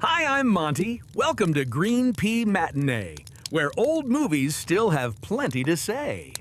Hi, I'm Monty. Welcome to Green Pea Matinee, where old movies still have plenty to say.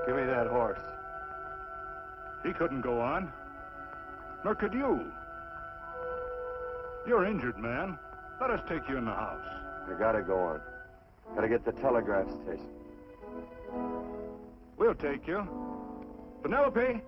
Give me that horse. He couldn't go on. Nor could you. You're injured, man. Let us take you in the house. I gotta go on. Gotta get to the telegraph station. We'll take you. Penelope!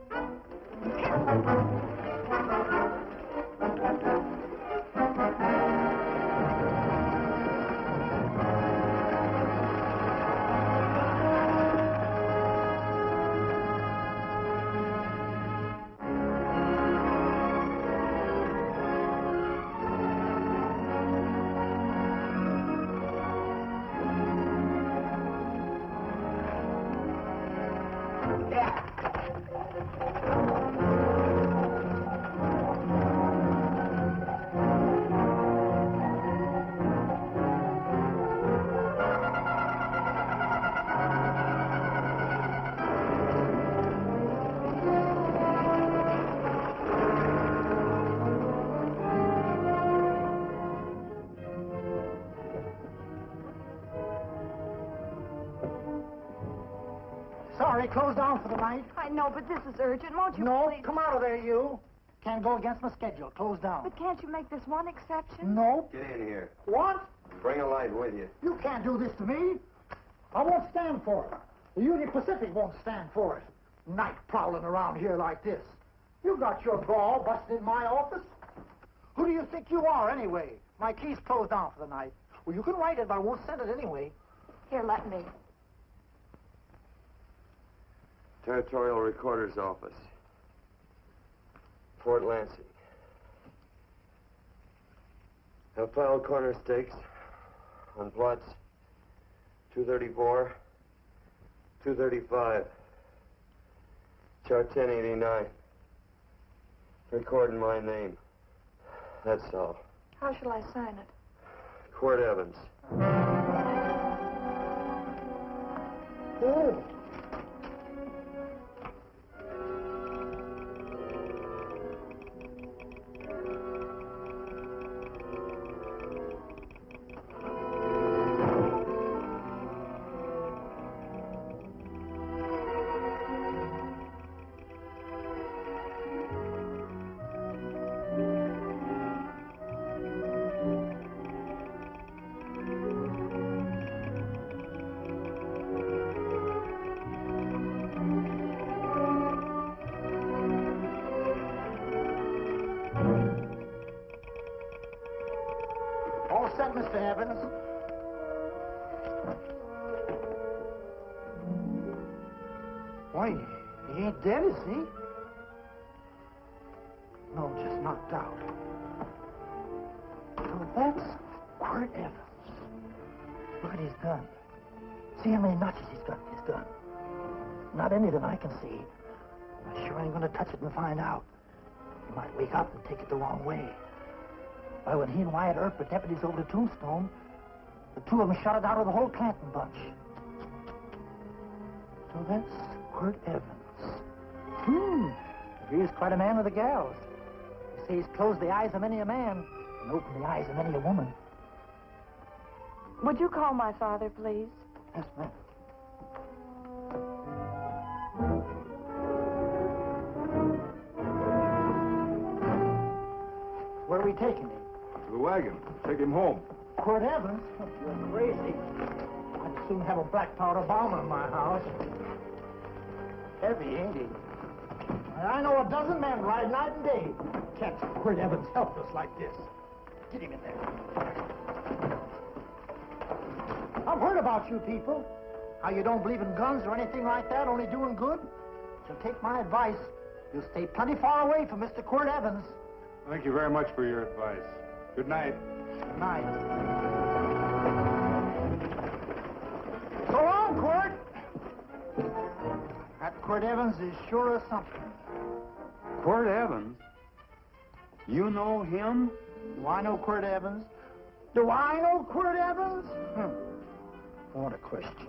Sorry, closed down for the night. I know, but this is urgent. Won't you No, please? come out of there, you. Can't go against my schedule. Closed down. But can't you make this one exception? No. Get in here. What? Bring a light with you. You can't do this to me. I won't stand for it. The Union Pacific won't stand for it. Night prowling around here like this. You got your gall busting in my office? Who do you think you are, anyway? My key's closed down for the night. Well, you can write it, but I won't send it anyway. Here, let me. Territorial Recorder's Office. Fort Lansing. Have filed corner stakes on plots 234, 235, chart 1089. Recording my name. That's all. How shall I sign it? Quirt Evans. Oh. all set, Mr. Evans. Why, he ain't dead, is he? No, just knocked out. So that's Quirt Evans. Look at his gun. See how many notches he's got in his gun. Not any that I can see. I sure ain't gonna touch it and find out. He might wake up and take it the wrong way. Why, when he and Wyatt Earp were deputies over the Tombstone, the two of them shot it out of the whole Clanton bunch. So that's Quirt Evans. He is quite a man with the gals. They say he's closed the eyes of many a man and opened the eyes of many a woman. Would you call my father, please? Yes, ma'am. Where are we taking him? To the wagon. Take him home. Quirt Evans? You're crazy. I'd soon have a black powder bomber in my house. Heavy, ain't he? I know a dozen men ride night and day. Catch Quirt Evans helpless like this. Get him in there. I've heard about you people. How you don't believe in guns or anything like that, only doing good. So take my advice. You'll stay plenty far away from Mr. Quirt Evans. Thank you very much for your advice. Good night. Good night. So long, Quirt. That Quirt Evans is sure something. Quirt Evans? You know him? Do I know Quirt Evans? Do I know Quirt Evans? What a question.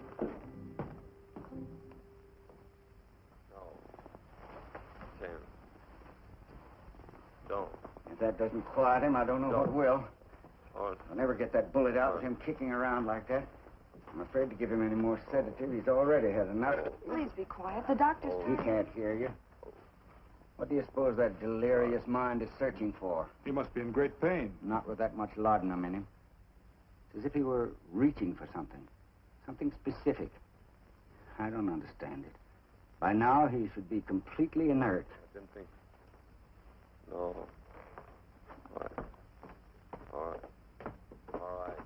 No. Sam. Don't. If that doesn't quiet him, I don't know what will. I'll never get that bullet out with him kicking around like that. I'm afraid to give him any more sedative. He's already had enough. Please be quiet. The doctor's He can't hear you. What do you suppose that delirious mind is searching for? He must be in great pain. Not with that much laudanum in him. It's as if he were reaching for something. Something specific. I don't understand it. By now, he should be completely inert. I didn't think... No. All right. All right. All right.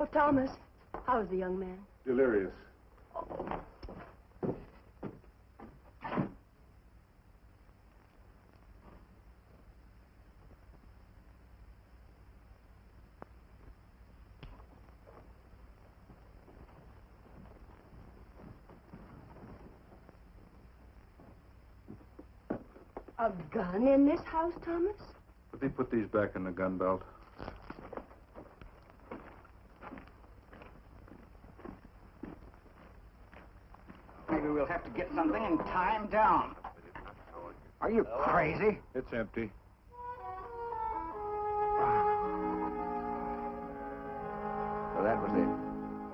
Oh, Thomas, how is the young man? Delirious. A gun in this house, Thomas? Let me put these back in the gun belt. Maybe we'll have to get something and tie him down. Are you crazy? It's empty. So that was it.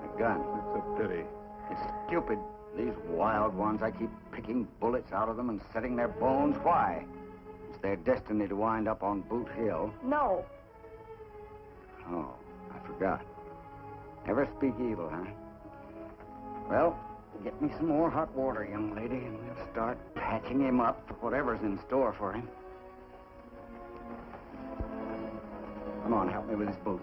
A gun. It's a pity. It's stupid. These wild ones, I keep picking bullets out of them and setting their bones. Why? It's their destiny to wind up on Boot Hill. No. Oh, I forgot. Never speak evil, huh? Well, get me some more hot water, young lady, and we'll start patching him up for whatever's in store for him. Come on, help me with his boot.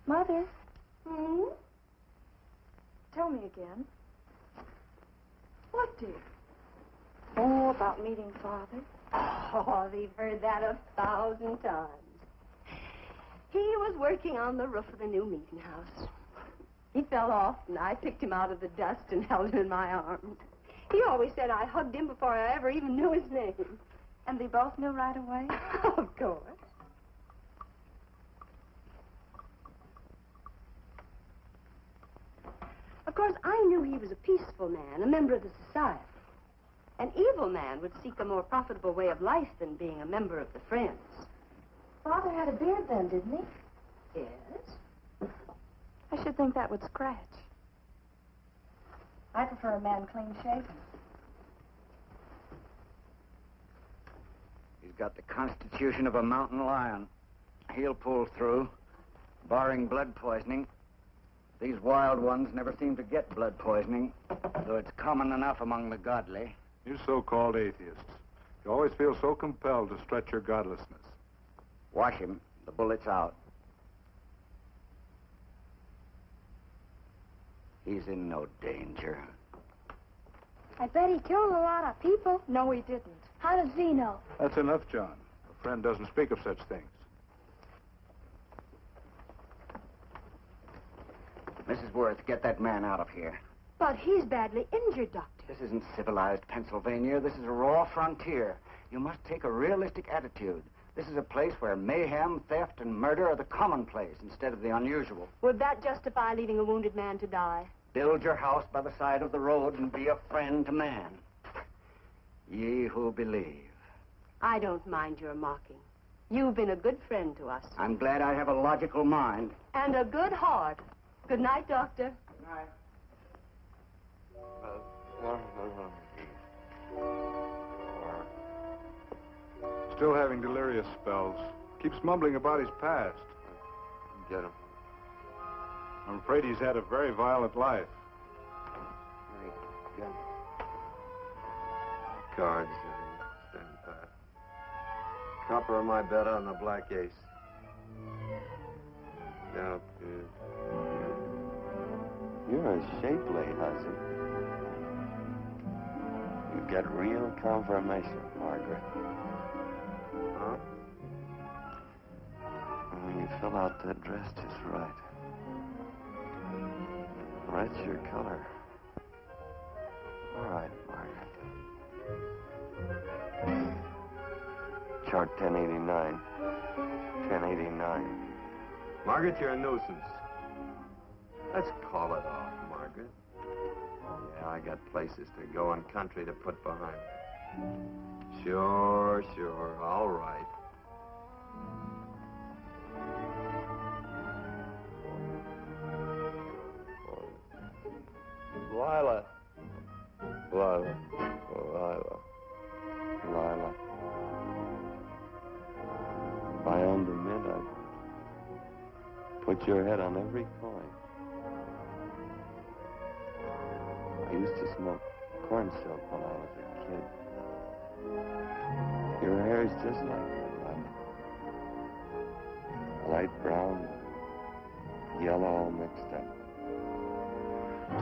Mother? Tell me again. What, dear? Oh, about meeting Father. Oh, they've heard that 1,000 times. He was working on the roof of the new meeting house. He fell off, and I picked him out of the dust and held him in my arms. He always said I hugged him before I ever even knew his name. And they both knew right away? Of course. Of course, I knew he was a peaceful man, a member of the society. An evil man would seek a more profitable way of life than being a member of the Friends. Father had a beard then, didn't he? Yes. I should think that would scratch. I prefer a man clean shaven. He's got the constitution of a mountain lion. He'll pull through, barring blood poisoning. These wild ones never seem to get blood poisoning, though it's common enough among the godly. You so-called atheists. You always feel so compelled to stretch your godlessness. Watch him. The bullet's out. He's in no danger. I bet he killed a lot of people. No, he didn't. How does he know? That's enough, John. A friend doesn't speak of such things. Mrs. Worth, get that man out of here. But he's badly injured, Doctor. This isn't civilized Pennsylvania. This is a raw frontier. You must take a realistic attitude. This is a place where mayhem, theft, and murder are the commonplace instead of the unusual. Would that justify leaving a wounded man to die? Build your house by the side of the road and be a friend to man. Ye who believe. I don't mind your mocking. You've been a good friend to us. I'm glad I have a logical mind. And a good heart. Good night, Doctor. Good night. Still having delirious spells. Keeps mumbling about his past. Get him. I'm afraid he's had a very violent life. Get him. Cards. Stand pat. Copper on my bet on the black ace. Now, you're a shapely hussy. You get real confirmation, Margaret. Huh? Well, you fill out that dress just right. Red's your color. All right, Margaret. Chart 1089. 1089. Margaret, you're a nuisance. Let's call it off, Margaret. Yeah, I got places to go and country to put behind. Sure, all right. Lila. If I owned a mint, I'd put your head on every coin. I used to smoke corn silk when I was a kid. Your hair is just like that, Lila. Light brown, yellow all mixed up.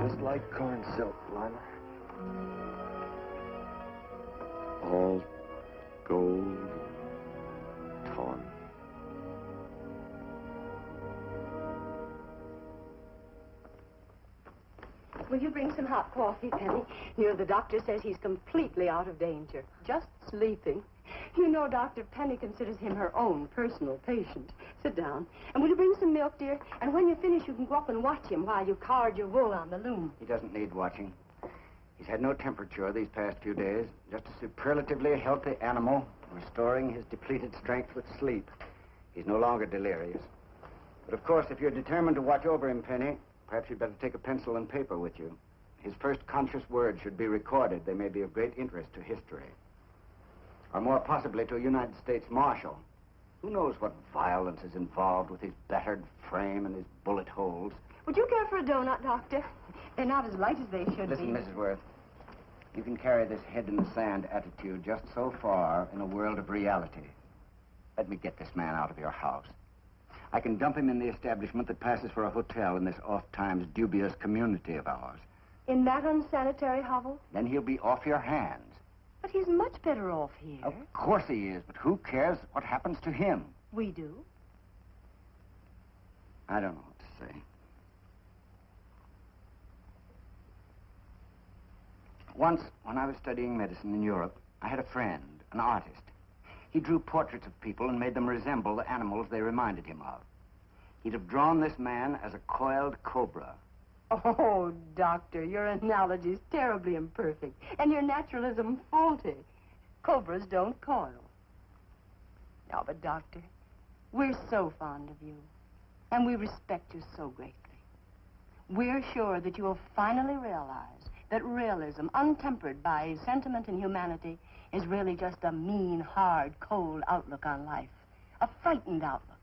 Just like corn silk, Lila. All gold, torn. Will you bring some hot coffee, Penny? You know, the doctor says he's completely out of danger. Just sleeping. You know, Doctor, Penny considers him her own personal patient. Sit down. And will you bring some milk, dear? And when you finish, you can go up and watch him while you card your wool on the loom. He doesn't need watching. He's had no temperature these past few days. Just a superlatively healthy animal, restoring his depleted strength with sleep. He's no longer delirious. But of course, if you're determined to watch over him, Penny, perhaps you'd better take a pencil and paper with you. His first conscious words should be recorded. They may be of great interest to history. Or more possibly to a United States Marshal. Who knows what violence is involved with his battered frame and his bullet holes. Would you care for a donut, Doctor? They're not as light as they should Listen, be. Mrs. Worth. You can carry this head-in-the-sand attitude just so far in a world of reality. Let me get this man out of your house. I can dump him in the establishment that passes for a hotel in this oft-times dubious community of ours. In that unsanitary hovel? Then he'll be off your hands. But he's much better off here. Of course he is, but who cares what happens to him? We do. I don't know what to say. Once, when I was studying medicine in Europe, I had a friend, an artist. He drew portraits of people and made them resemble the animals they reminded him of. He'd have drawn this man as a coiled cobra. Oh, Doctor, your analogy's terribly imperfect, and your naturalism faulty. Cobras don't coil. No, but, Doctor, we're so fond of you, and we respect you so greatly. we're sure that you will finally realize that realism, untempered by sentiment and humanity, is really just a mean, hard, cold outlook on life. A frightened outlook.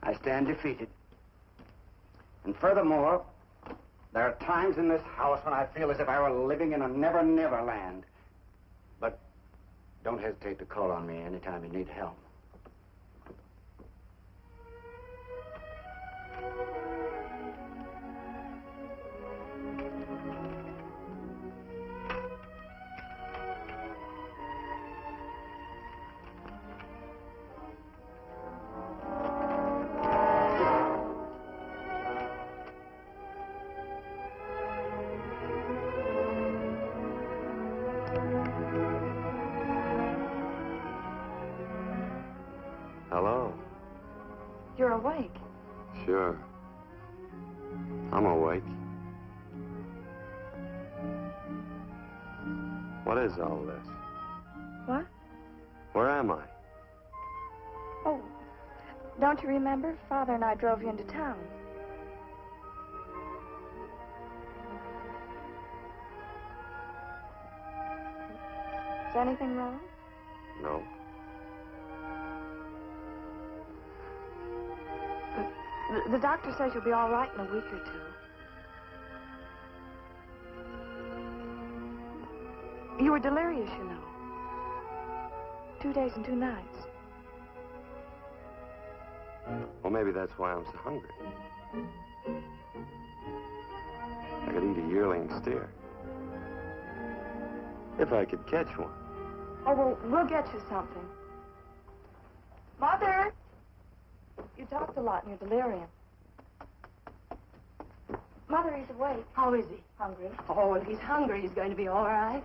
I stand defeated. And furthermore, there are times in this house when I feel as if I were living in a never-never land. But don't hesitate to call on me anytime you need help. Hello. You're awake. Sure. I'm awake. What is all this? What? Where am I? Oh, don't you remember? Father and I drove you into town. Is anything wrong? No. The doctor says you'll be all right in a week or two. You were delirious, you know. 2 days and 2 nights. Well, maybe that's why I'm so hungry. I could eat a yearling steer. If I could catch one. Oh, well, we'll get you something. Mother! You talked a lot in your delirium. Mother, he's awake. How is he? Hungry. Oh, if he's hungry, he's going to be all right.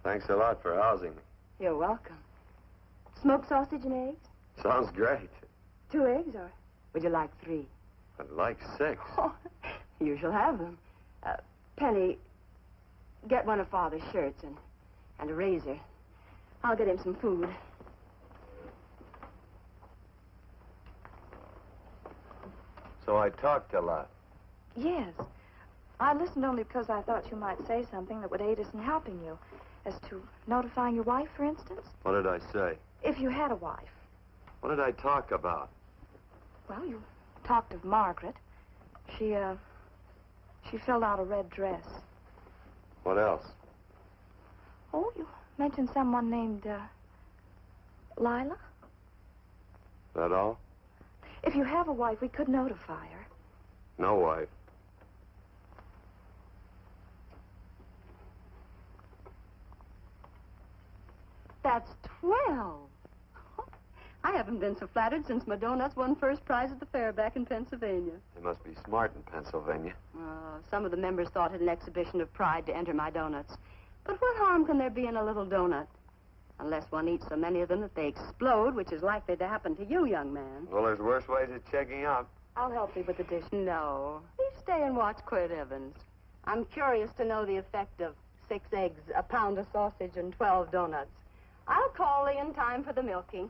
Thanks a lot for housing me. You're welcome. Smoked sausage and eggs? Sounds great. 2 eggs, or would you like 3? I'd like 6. Oh, you shall have them. Penny, get one of Father's shirts and a razor. I'll get him some food. So I talked a lot. Yes. I listened only because I thought you might say something that would aid us in helping you. As to notifying your wife, for instance. What did I say? If you had a wife. What did I talk about? Well, you talked of Margaret. She filled out a red dress. What else? Oh, you mentioned someone named, Lila? That all? If you have a wife, we could notify her. No wife. That's 12. I haven't been so flattered since my donuts won first prize at the fair back in Pennsylvania. They must be smart in Pennsylvania. Some of the members thought it an exhibition of pride to enter my donuts. But what harm can there be in a little donut? Unless one eats so many of them that they explode, which is likely to happen to you, young man. Well, there's worse ways of checking out. I'll help you with the dish. No. You stay and watch Quirt Evans. I'm curious to know the effect of 6 eggs, a pound of sausage, and 12 donuts. I'll call Lee in time for the milking.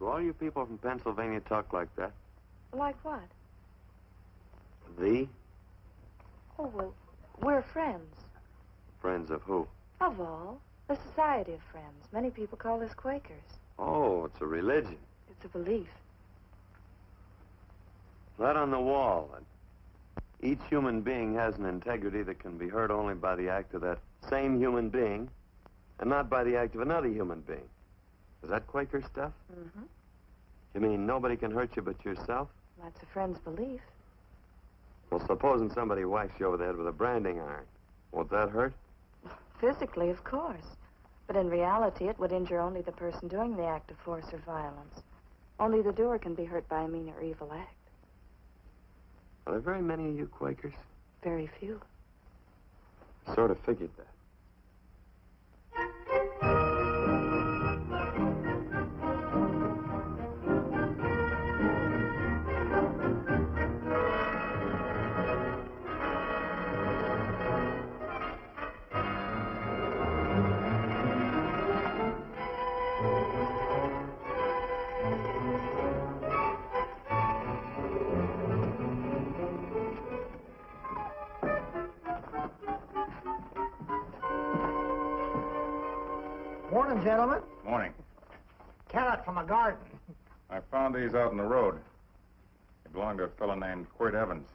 Do all you people from Pennsylvania talk like that? Like what? Thee? Oh, well, we're friends. Friends of who? Of all. The Society of Friends. Many people call us Quakers. Oh, it's a religion. It's a belief. Right on the wall. Each human being has an integrity that can be hurt only by the act of that same human being, and not by the act of another human being. Is that Quaker stuff? Mm-hmm. You mean nobody can hurt you but yourself? That's a friend's belief. Well, supposing somebody whacks you over the head with a branding iron. Won't that hurt? Physically, of course. But in reality, it would injure only the person doing the act of force or violence. Only the doer can be hurt by a mean or evil act. Are there very many of you Quakers? Very few. Sort of figured that. Morning, gentlemen. Morning. Carrot from a garden. I found these out in the road. They belong to a fellow named Quirt Evans.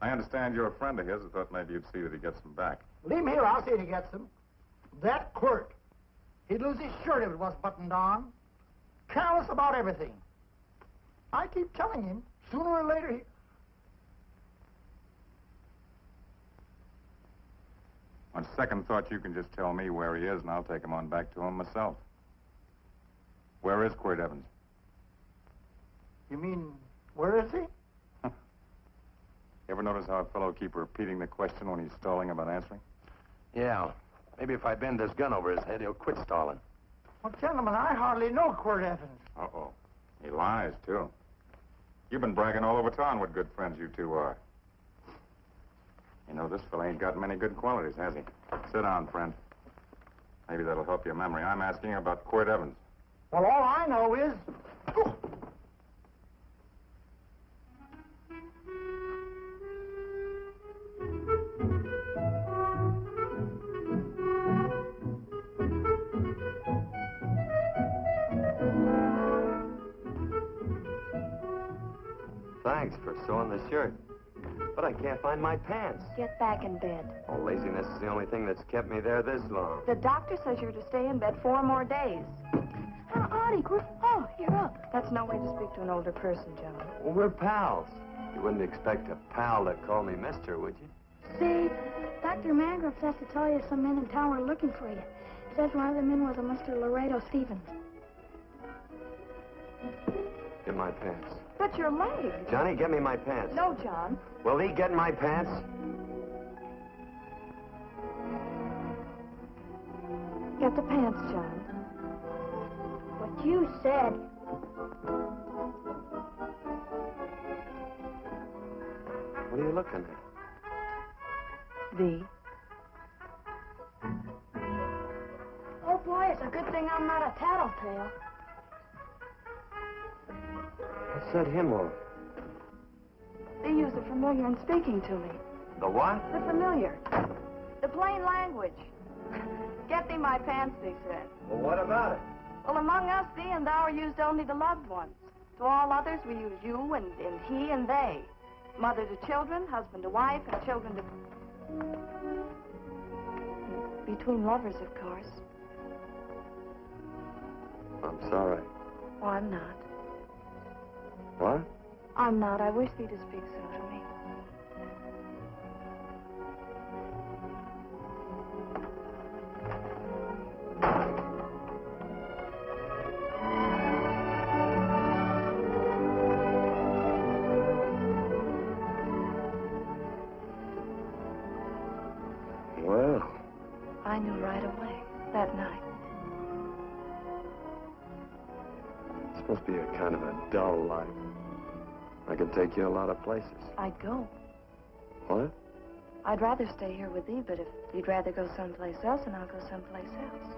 I understand you're a friend of his. I thought maybe you'd see that he gets them back. Leave him here, I'll see if he gets them. That Quirt. He'd lose his shirt if it was buttoned on. Careless about everything. I keep telling him, sooner or later he... On second thought, you can just tell me where he is, and I'll take him on back to him myself. Where is Quirt Evans? You mean, where is he? You ever notice how a fellow keep repeating the question when he's stalling about answering? Yeah. Maybe if I bend this gun over his head, he'll quit stalling. Well, gentlemen, I hardly know Quirt Evans. Uh-oh. He lies, too. You've been bragging all over town what good friends you two are. You know, this fella ain't got many good qualities, has he? Sit down, friend. Maybe that'll help your memory. I'm asking about Quirt Evans. Well, all I know is... Thanks for sewing the shirt. But I can't find my pants. Get back in bed. Oh, laziness is the only thing that's kept me there this long. The doctor says you're to stay in bed 4 more days. Audie, oh, you're up. That's no way to speak to an older person, John. Well, we're pals. You wouldn't expect a pal to call me mister, would you? See, Dr. Mangroves has to tell you some men in town are looking for you. Says one of the men was a Mr. Laredo Stevens. Get my pants. But your leg. Johnny, get me my pants. No, John. Will he get my pants? Get the pants, John. What you said. What are you looking at? V. Oh, boy, it's a good thing I'm not a tattletale. What's that hymn of? They use the familiar in speaking to me. The what? The familiar. The plain language. Get thee my pants, they said. Well, what about it? Well, among us, thee and thou are used only to loved ones. To all others, we use you and he and they. Mother to children, husband to wife, and children to... Between lovers, of course. I'm sorry. Oh, I'm not. What? I'm not. I wish thee to speak so to me. Well, I knew right away, that night. this must be a kind of a dull life. I could take you a lot of places. I'd go. What? I'd rather stay here with thee, but if you'd rather go someplace else, then I'll go someplace else.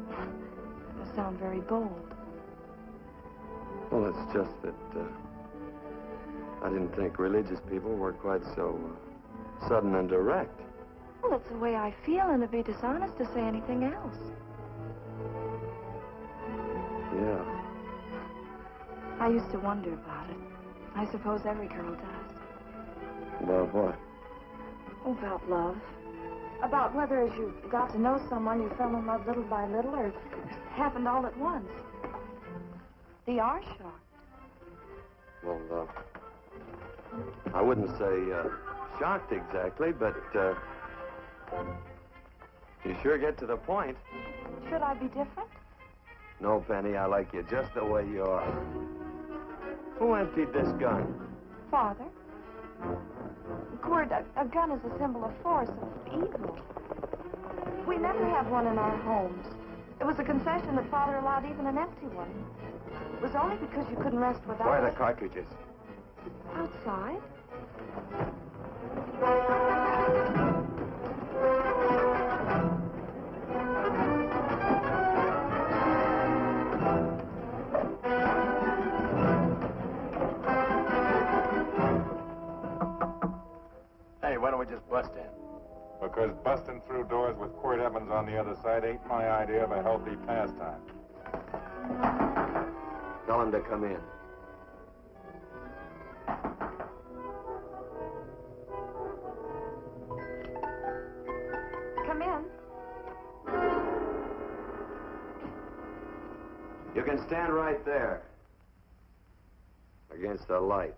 That must sound very bold. Well, it's just that I didn't think religious people were quite so sudden and direct. Well, it's the way I feel, and it'd be dishonest to say anything else. Yeah. I used to wonder about it. I suppose every girl does. About what? Oh, about love. About whether as you got to know someone, you fell in love little by little, or it happened all at once. They are shocked. Well, I wouldn't say shocked exactly, but you sure get to the point. Should I be different? No, Penny, I like you just the way you are. Who emptied this gun? Father? Quirt, a gun is a symbol of force, of evil. We never have one in our homes. It was a concession that Father allowed even an empty one. It was only because you couldn't rest without Where are it. the cartridges? Outside? Hey, why don't we just bust in? Because busting through doors with Quirt Evans on the other side ain't my idea of a healthy pastime. Tell him to come in. Come in. You can stand right there. Against the light.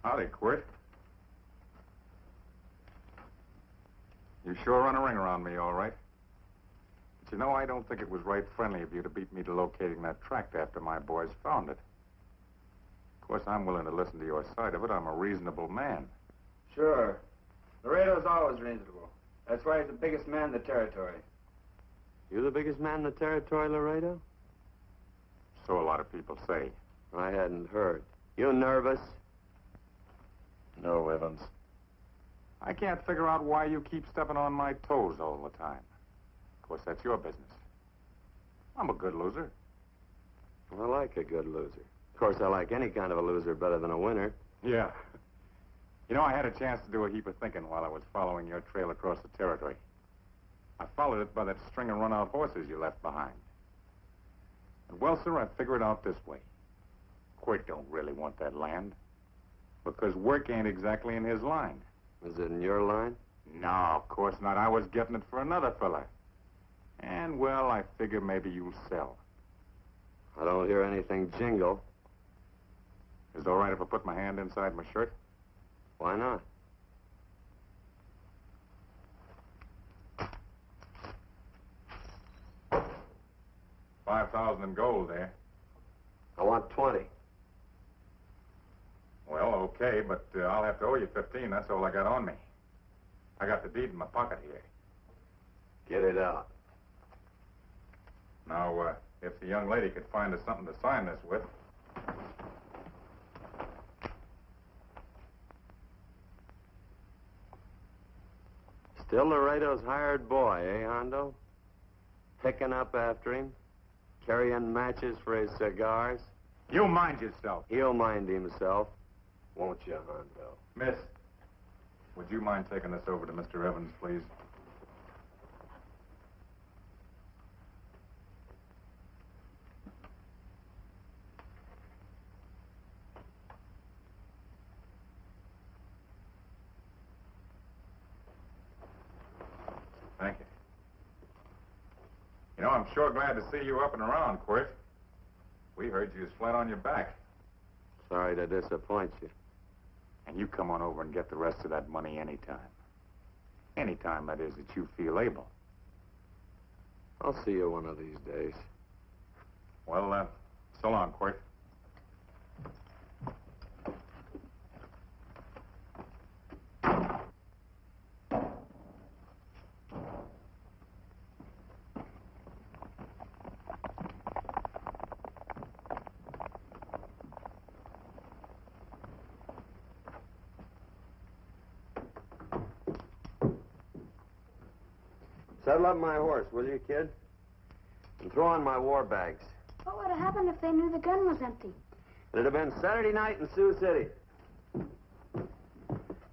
Howdy, Quirt. You sure run a ring around me, all right. But you know, I don't think it was right friendly of you to beat me to locating that tract after my boys found it. Of course, I'm willing to listen to your side of it. I'm a reasonable man. Sure. Laredo's always reasonable. That's why he's the biggest man in the territory. You the biggest man in the territory, Laredo? So a lot of people say. I hadn't heard. You nervous? No, Evans. I can't figure out why you keep stepping on my toes all the time. Of course, that's your business. I'm a good loser. I like a good loser. Of course, I like any kind of a loser better than a winner. Yeah. You know, I had a chance to do a heap of thinking while I was following your trail across the territory. I followed it by that string of run-out horses you left behind. And well, sir, I figure it out this way. Quirt don't really want that land. Because work ain't exactly in his line. Is it in your line? No, of course not. I was getting it for another fella. And, well, I figure maybe you'll sell. I don't hear anything jingle. Is it all right if I put my hand inside my shirt? Why not? $5,000 in gold there. I want 20. Well, okay, but I'll have to owe you 15. That's all I got on me. I got the deed in my pocket here. Get it out. Now, if the young lady could find us something to sign this with. Still Laredo's hired boy, eh, Hondo? Picking up after him, carrying matches for his cigars. You mind yourself. He'll mind himself, won't you, Hondo? Miss, would you mind taking this over to Mr. Evans, please? Thank you. You know, I'm sure glad to see you up and around, Quirt. We heard you was flat on your back. Sorry to disappoint you. And you come on over and get the rest of that money anytime. Anytime, that is, that you feel able. I'll see you one of these days. Well, so long, Quirt. Saddle up my horse, will you, kid? And throw on my war bags. What would have happened if they knew the gun was empty? It'd have been Saturday night in Sioux City.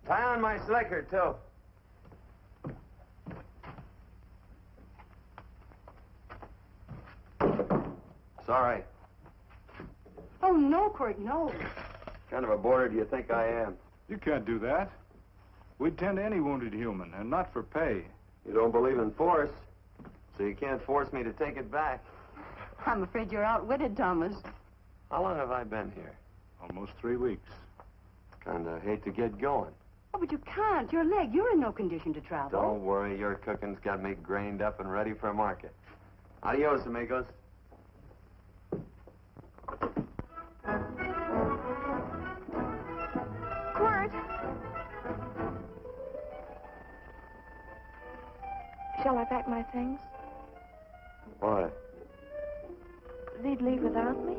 Tie on my slicker, too. Sorry. Oh, no, Quirt, no. What kind of a boarder do you think I am? You can't do that. We'd tend to any wounded human, and not for pay. You don't believe in force, so you can't force me to take it back. I'm afraid you're outwitted, Thomas. How long have I been here? Almost 3 weeks. Kinda hate to get going. Oh, but you can't. Your leg, you're in no condition to travel. Don't worry, your cooking's got me grained up and ready for market. Adios, amigos. Quirt. Shall I pack my things? Why? They'd leave without me?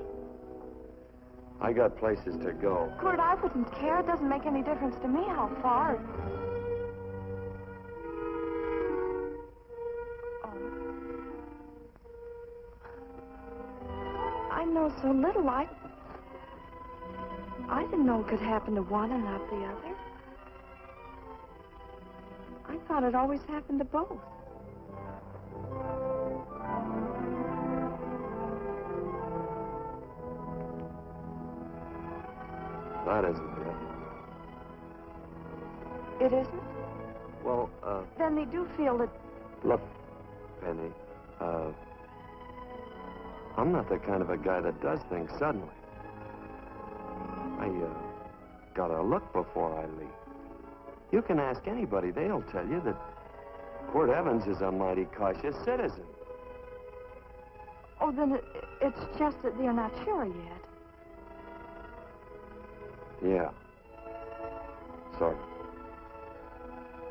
I got places to go. Quirt, I wouldn't care. It doesn't make any difference to me how far. Oh. I know so little. I didn't know it could happen to one and not the other. I thought it always happened to both. That isn't it. It isn't? Well, Then they do feel that... look, Penny, I'm not the kind of a guy that does things suddenly. I gotta look before I leave. You can ask anybody. They'll tell you that Quirt Evans is a mighty cautious citizen. Oh, then it's just that they're not sure yet. Yeah. Sort of.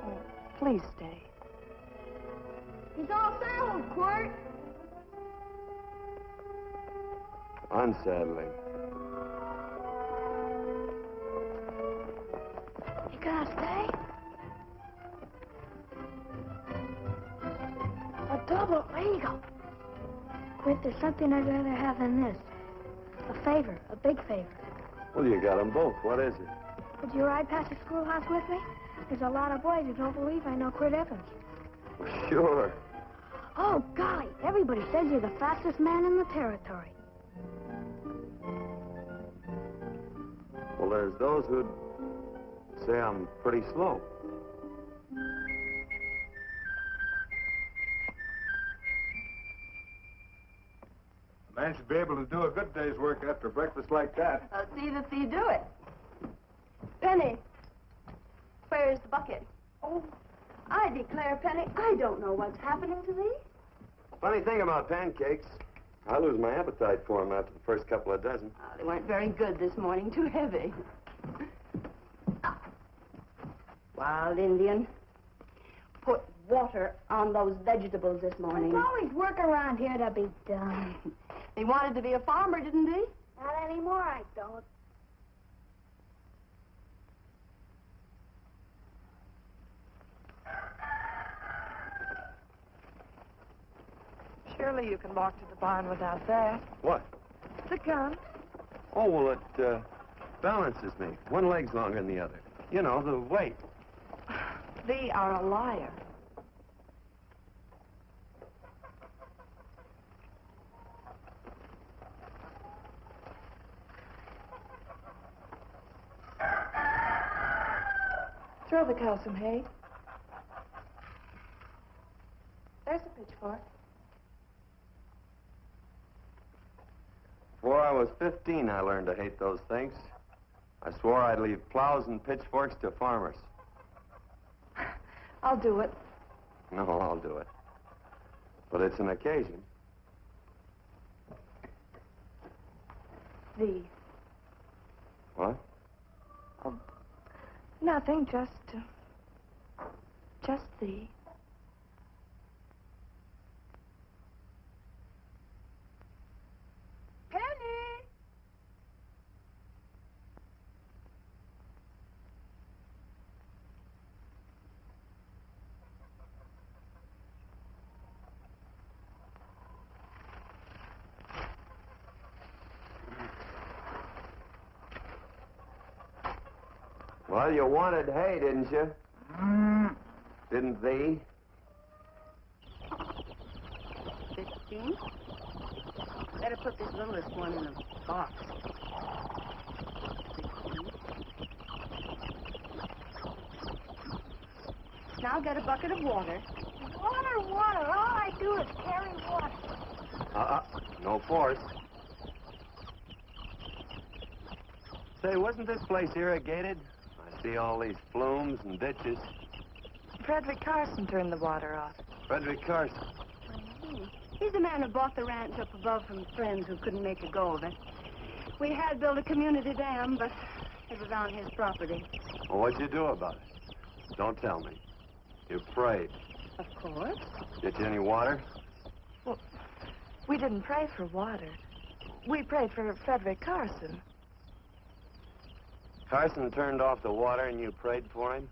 Oh, please stay. He's all settled, Quirt. Unsettling. You gonna stay? A double eagle. Quirt, there's something I'd rather have than this. A favor, a big favor. Well, you got them both. What is it? Would you ride past the schoolhouse with me? There's a lot of boys who don't believe I know Quirt Evans. Sure. Oh, golly, everybody says you're the fastest man in the territory. Well, there's those who'd say I'm pretty slow. A man should be able to do a good day's work after breakfast like that. I'll see that you do it. Penny, where's the bucket? Oh, I declare, Penny, I don't know what's happening to thee. Funny thing about pancakes, I lose my appetite for them after the first couple of dozen. They weren't very good this morning, too heavy. Wild Indian, put water on those vegetables this morning. There's always work around here to be done. He wanted to be a farmer, didn't he? Not anymore, I don't. Surely you can walk to the barn without that. What? The gun. Oh, well, it balances me. One leg's longer than the other. You know, the weight. Thee are a liar. Throw the cow some hay. There's a pitchfork. Before I was 15, I learned to hate those things. I swore I'd leave plows and pitchforks to farmers. I'll do it. No, I'll do it. But it's an occasion. Thee. What? Oh, nothing, just thee. Penny! Well, you wanted hay, didn't you? Didn't thee? 15. Better put this littlest one in a box. 16. Now get a bucket of water. Water, water. All I do is carry water. No force. Say, wasn't this place irrigated? I see all these flumes and ditches. Frederick Carson turned the water off. Frederick Carson. He's the man who bought the ranch up above from friends who couldn't make a go of it. We had built a community dam, but it was on his property. Well, what'd you do about it? Don't tell me. You prayed. Of course. Get you any water? Well, we didn't pray for water. We prayed for Frederick Carson. Carson turned off the water and you prayed for him?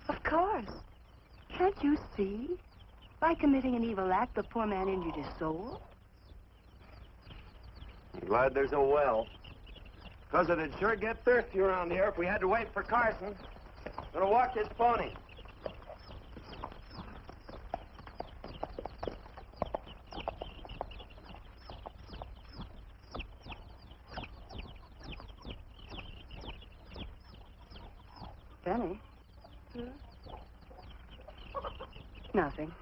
Of course. Can't you see? By committing an evil act, the poor man injured his soul. I'm glad there's a well. Because it'd sure get thirsty around here if we had to wait for Carson. Gonna walk his pony. nothing.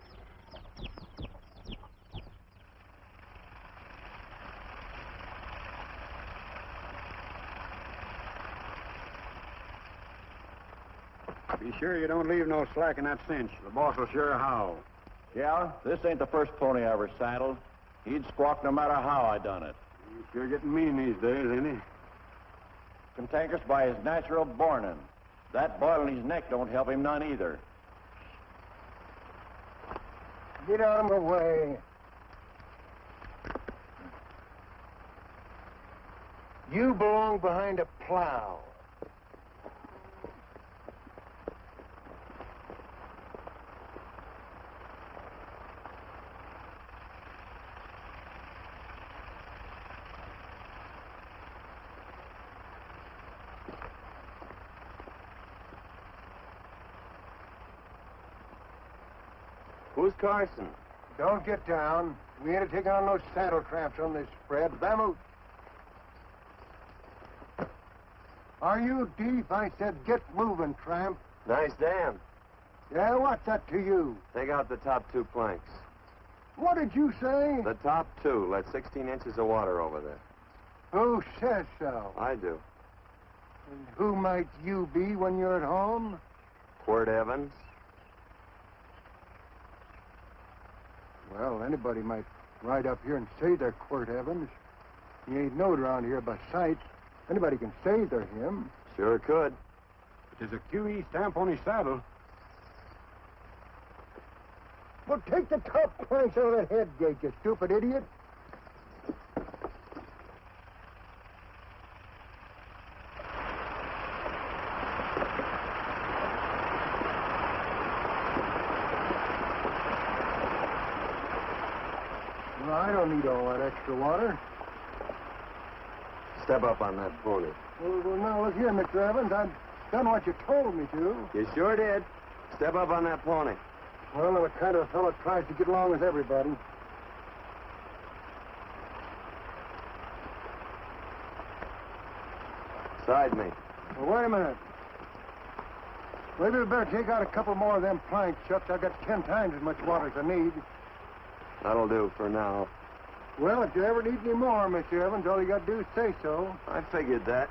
Be sure you don't leave no slack in that cinch. The boss will sure howl. Yeah, this ain't the first pony I ever saddled. He'd squawk no matter how I done it. He's sure getting mean these days, ain't he? Cantankerous by his natural bornin'. That boil in his neck don't help him none either. Get out of my way. You belong behind a plow. Who's Carson? Don't get down. We ain't taking on no saddle tramps on this spread. Vamoose. Are you deep? I said get moving, tramp. Nice dam. Yeah, what's that to you? Take out the top 2 planks. What did you say? The top 2. Let 16 inches of water over there. Who says so? I do. And who might you be when you're at home? Quirt Evans. Well, anybody might ride up here and say they're Quirt Evans. He ain't knowed around here by sight. Anybody can say they're him. Sure could. There's a QE stamp on his saddle. Well, take the top planks out of that head gate, you stupid idiot. Well, I don't need all that extra water. Step up on that pony. Well, now, look here, Mr. Evans. I've done what you told me to. You sure did. Step up on that pony. Well, I'm the kind of fellow that tries to get along with everybody. Side me. Well, wait a minute. Maybe we better take out a couple more of them planks, Chuck. I got 10 times as much water as I need. That'll do for now. Well, if you ever need any more, Mr. Evans, all you got to do is say so. I figured that.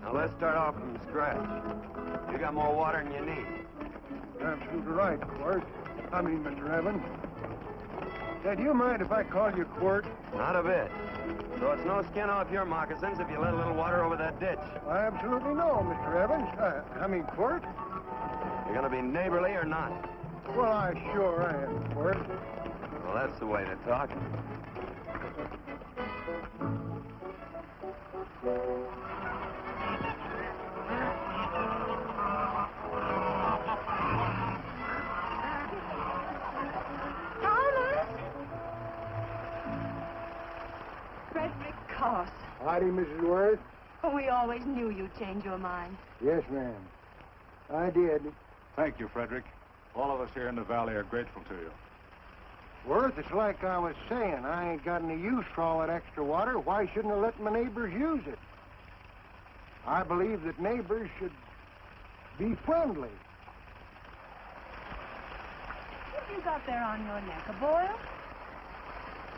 Now let's start off from scratch. You got more water than you need. You're absolutely right, Quirt. Mr. Evans. Say, do you mind if I call you Quirt? Not a bit. So it's no skin off your moccasins if you let a little water over that ditch. I absolutely know, Mr. Evans. Quirt. You're gonna be neighborly or not? Well, I sure am, Quirt. Well, that's the way to talk. Howdy, Mrs. Worth. Oh, we always knew you'd change your mind. Yes, ma'am. I did. Thank you, Frederick. All of us here in the valley are grateful to you. Worth, it's like I was saying. I ain't got any use for all that extra water. Why shouldn't I let my neighbors use it? I believe that neighbors should be friendly. What have you got there on your neck, a boil?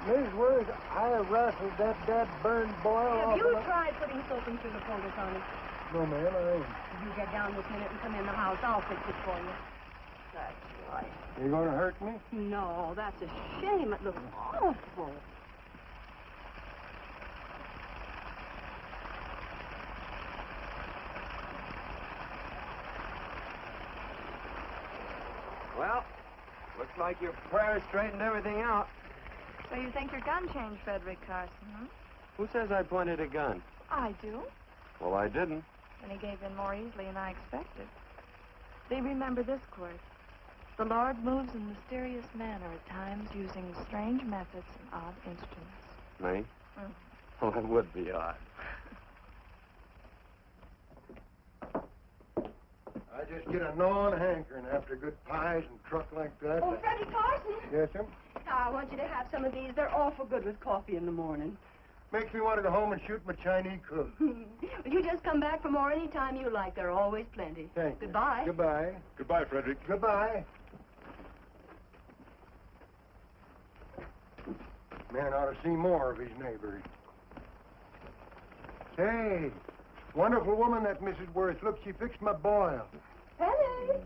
Miss Worth, I rustled that burned boil off Have you of tried putting soap into the poultice on it? No, ma'am, I ain't. You get down this minute and come in the house. I'll fix it for you. That's right. You gonna hurt me? No, that's a shame. It looks awful. Looks like your prayer straightened everything out. So you think your gun changed Frederick Carson, huh? Who says I pointed a gun? I do. Well, I didn't. And he gave in more easily than I expected. Do you remember this quote? The Lord moves in mysterious manner at times, using strange methods and odd instruments. Me? Mm. Well, it would be odd. I just get a gnawing hankering after good pies and truck like that. Oh, Freddie Carson! Yes, sir? I want you to have some of these. They're awful good with coffee in the morning. Makes me want to go home and shoot my Chinese cook. You just come back for more any time you like. There are always plenty. Thank you. Goodbye. Goodbye. Goodbye, Frederick. Goodbye. Man ought to see more of his neighbors. Say, wonderful woman, that Mrs. Worth. Look, she fixed my boil. Penny!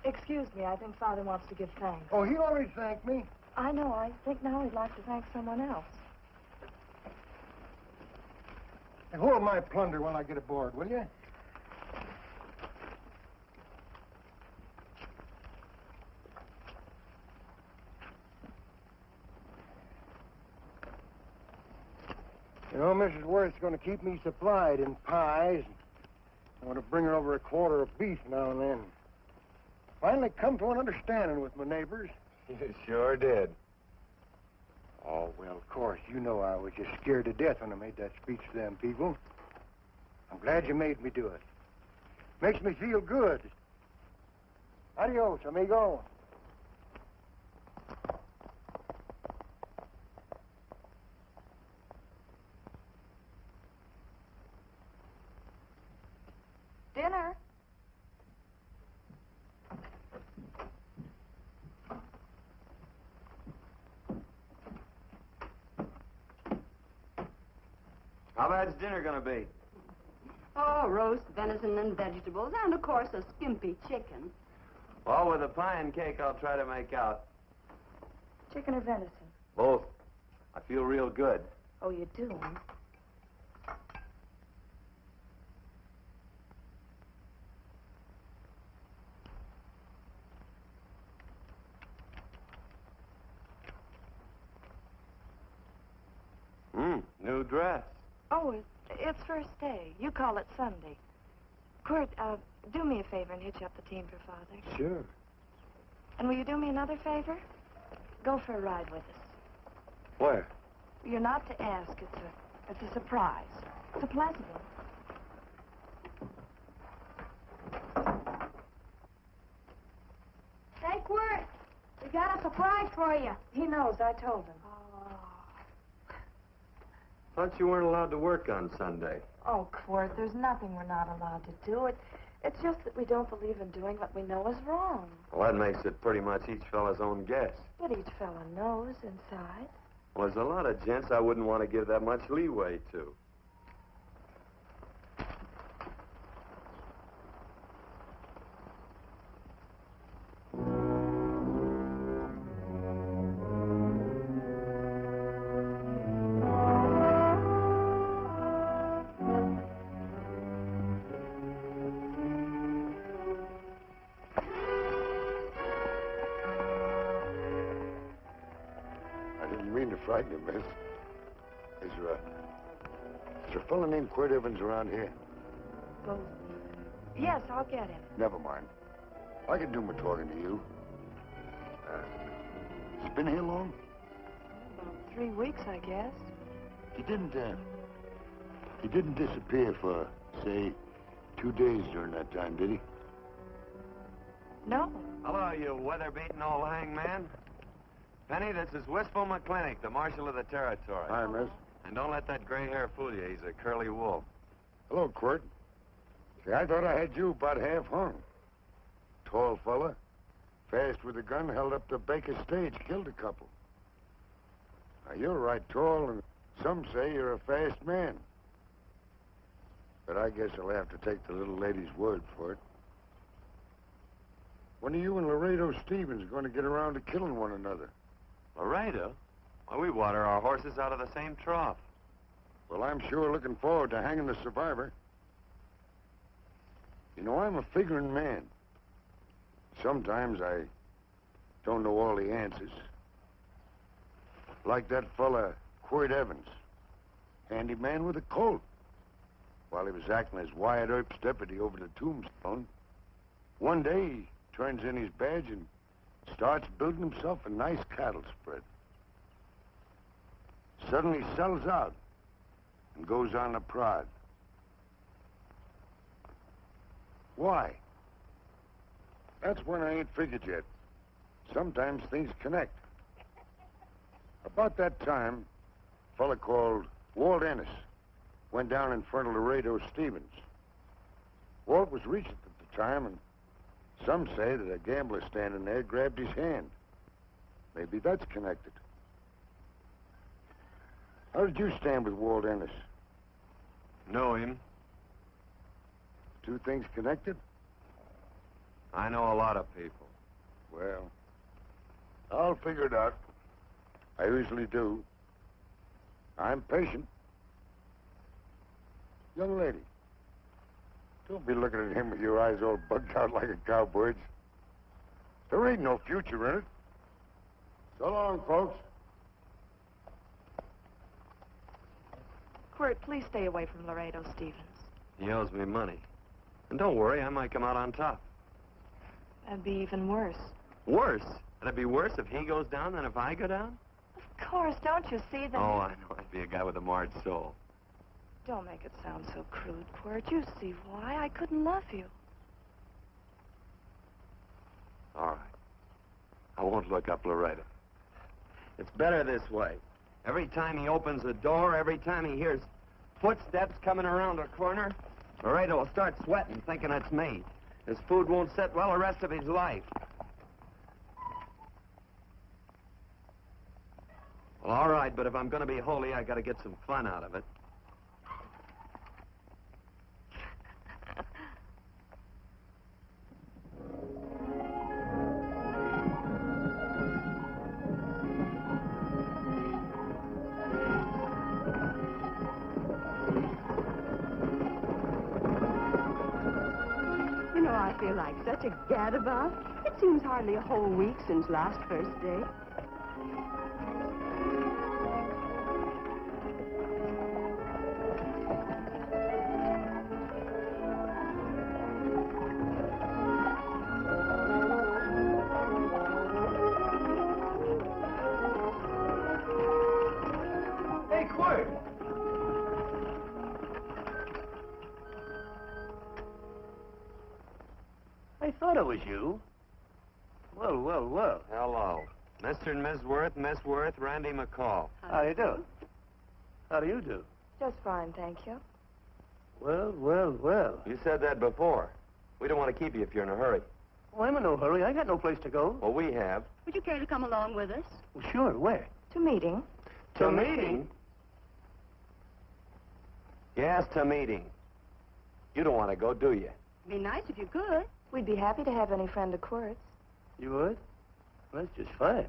Excuse me, I think Father wants to give thanks. Oh, he already thanked me. I know. I think now he'd like to thank someone else. Hey, hold my plunder while I get aboard, will you? You know, Mrs. Worth's going to keep me supplied in pies. I want to bring her over a quarter of beef now and then. Finally come to an understanding with my neighbors. You sure did. Oh, well, of course, you know I was just scared to death when I made that speech to them people. I'm glad you made me do it. Makes me feel good. Adios, amigo. Dinner. How bad's dinner gonna be? Oh, roast venison and vegetables, and of course a skimpy chicken. Well, with the pie and cake, I'll try to make out. Chicken or venison? Both. I feel real good. Oh, you do, huh? New dress. Oh, it's first day. You call it Sunday. Kurt, do me a favor and hitch up the team for Father. Sure. And will you do me another favor? Go for a ride with us. Where? You're not to ask. It's a surprise. It's a pleasant one. Hey, Quirt, we got a surprise for you. He knows. I told him. Thought you weren't allowed to work on Sunday. Oh, Quirt, there's nothing we're not allowed to do. It's just that we don't believe in doing what we know is wrong. Well, that makes it pretty much each fella's own guess. But each fella knows inside. Well, there's a lot of gents I wouldn't want to give that much leeway to. Frighten you, miss. Is there a fellow named Quirt Evans around here? Well, yes, I'll get him. Never mind. I can do my talking to you. He's been here long? About 3 weeks, I guess. He didn't disappear for, say, 2 days during that time, did he? No. Hello, you weather-beaten old hangman. Penny, this is Wistful McClintock, the Marshal of the Territory. Hi, miss. And don't let that gray hair fool you. He's a curly wolf. Hello, Quirt. See, I thought I had you about half hung. Tall fella, fast with a gun, held up the Baker stage, killed a couple. Now, you're right tall, and some say you're a fast man. But I guess I'll have to take the little lady's word for it. When are you and Laredo Stevens going to get around to killing one another? Laredo? Well, we water our horses out of the same trough. Well, I'm sure looking forward to hanging the survivor. You know, I'm a figuring man. Sometimes I don't know all the answers. Like that fella, Quirt Evans. Handyman with a Colt. While he was acting as Wyatt Earp's deputy over the tombstone, one day he turns in his badge and starts building himself a nice cattle spread. Suddenly sells out and goes on a prod. Why? That's one I ain't figured yet. Sometimes things connect. About that time, a fella called Walt Ennis went down in front of Laredo Stevens. Walt was reaching at the time, and some say that a gambler standing there grabbed his hand. Maybe that's connected. How did you stand with Walt Ennis? Know him? Two things connected? I know a lot of people. Well, I'll figure it out. I usually do. I'm patient. Young lady, don't be looking at him with your eyes all bugged out like a cowbird's. There ain't no future in it. So long, folks. Quirt, please stay away from Laredo Stevens. He owes me money. And don't worry, I might come out on top. That'd be even worse. Worse? It'd be worse if he goes down than if I go down? Of course, don't you see that? Oh, I know. I'd be a guy with a marred soul. Don't make it sound so crude, Quirt. You see why I couldn't love you. All right. I won't look up Laredo. It's better this way. Every time he opens the door, every time he hears footsteps coming around a corner, Laredo will start sweating, thinking it's me. His food won't sit well the rest of his life. Well, all right, but if I'm going to be holy, I got to get some fun out of it. You know, I feel like such a gadabout. It seems hardly a whole week since last first day. Hey, Quirt! I thought it was you. Well, well, well. Hello. Mr. and Miss Worth, Randy McCall. How do you do? How do you do? Just fine, thank you. Well, well, well. You said that before. We don't want to keep you if you're in a hurry. Oh, I'm in no hurry. I got no place to go. Well, we have. Would you care to come along with us? Well, sure. Where? To meeting. To meeting? Yes, to meeting. You don't want to go, do you? Be nice if you could. We'd be happy to have any friend of Quirt's. You would? Well, that's just fine.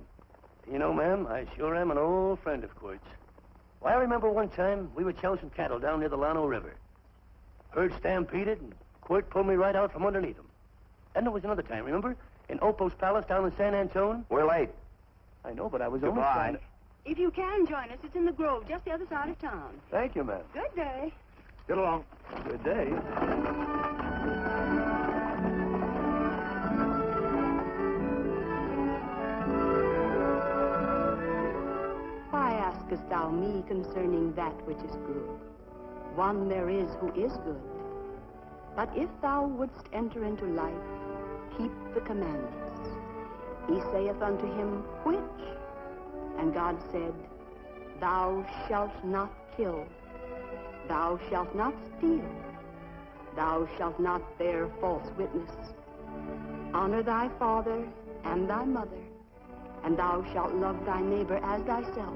You know, ma'am, I sure am an old friend of Quirt's. Why, I remember one time we were chowing cattle down near the Llano River. Herd stampeded, and Quirt pulled me right out from underneath him. Then there was another time, remember? In Opal's Palace down in San Antone? We're late. I know, but I was only Goodbye. trying to... If you can join us, it's in the Grove, just the other side of town. Thank you, ma'am. Good day. Get along. Good day. Why askest thou me concerning that which is good? One there is who is good. But if thou wouldst enter into life, keep the commandments. He saith unto him, which? And God said, Thou shalt not kill. Thou shalt not steal. Thou shalt not bear false witness. Honor thy father and thy mother, and thou shalt love thy neighbor as thyself.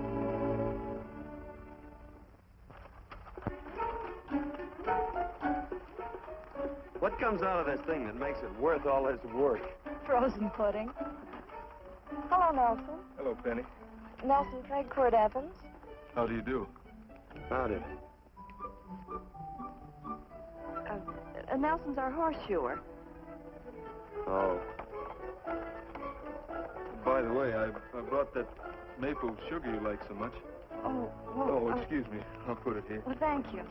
What comes out of this thing that makes it worth all this work? Frozen pudding. Hello, Nelson. Hello, Penny. Nelson Craig, Quirt Evans. How do you do? Howdy. Nelson's our horseshoer. Oh. Buy by the way, I brought that maple sugar you like so much. Oh, well... Oh, excuse me. I'll put it here. Well, thank you.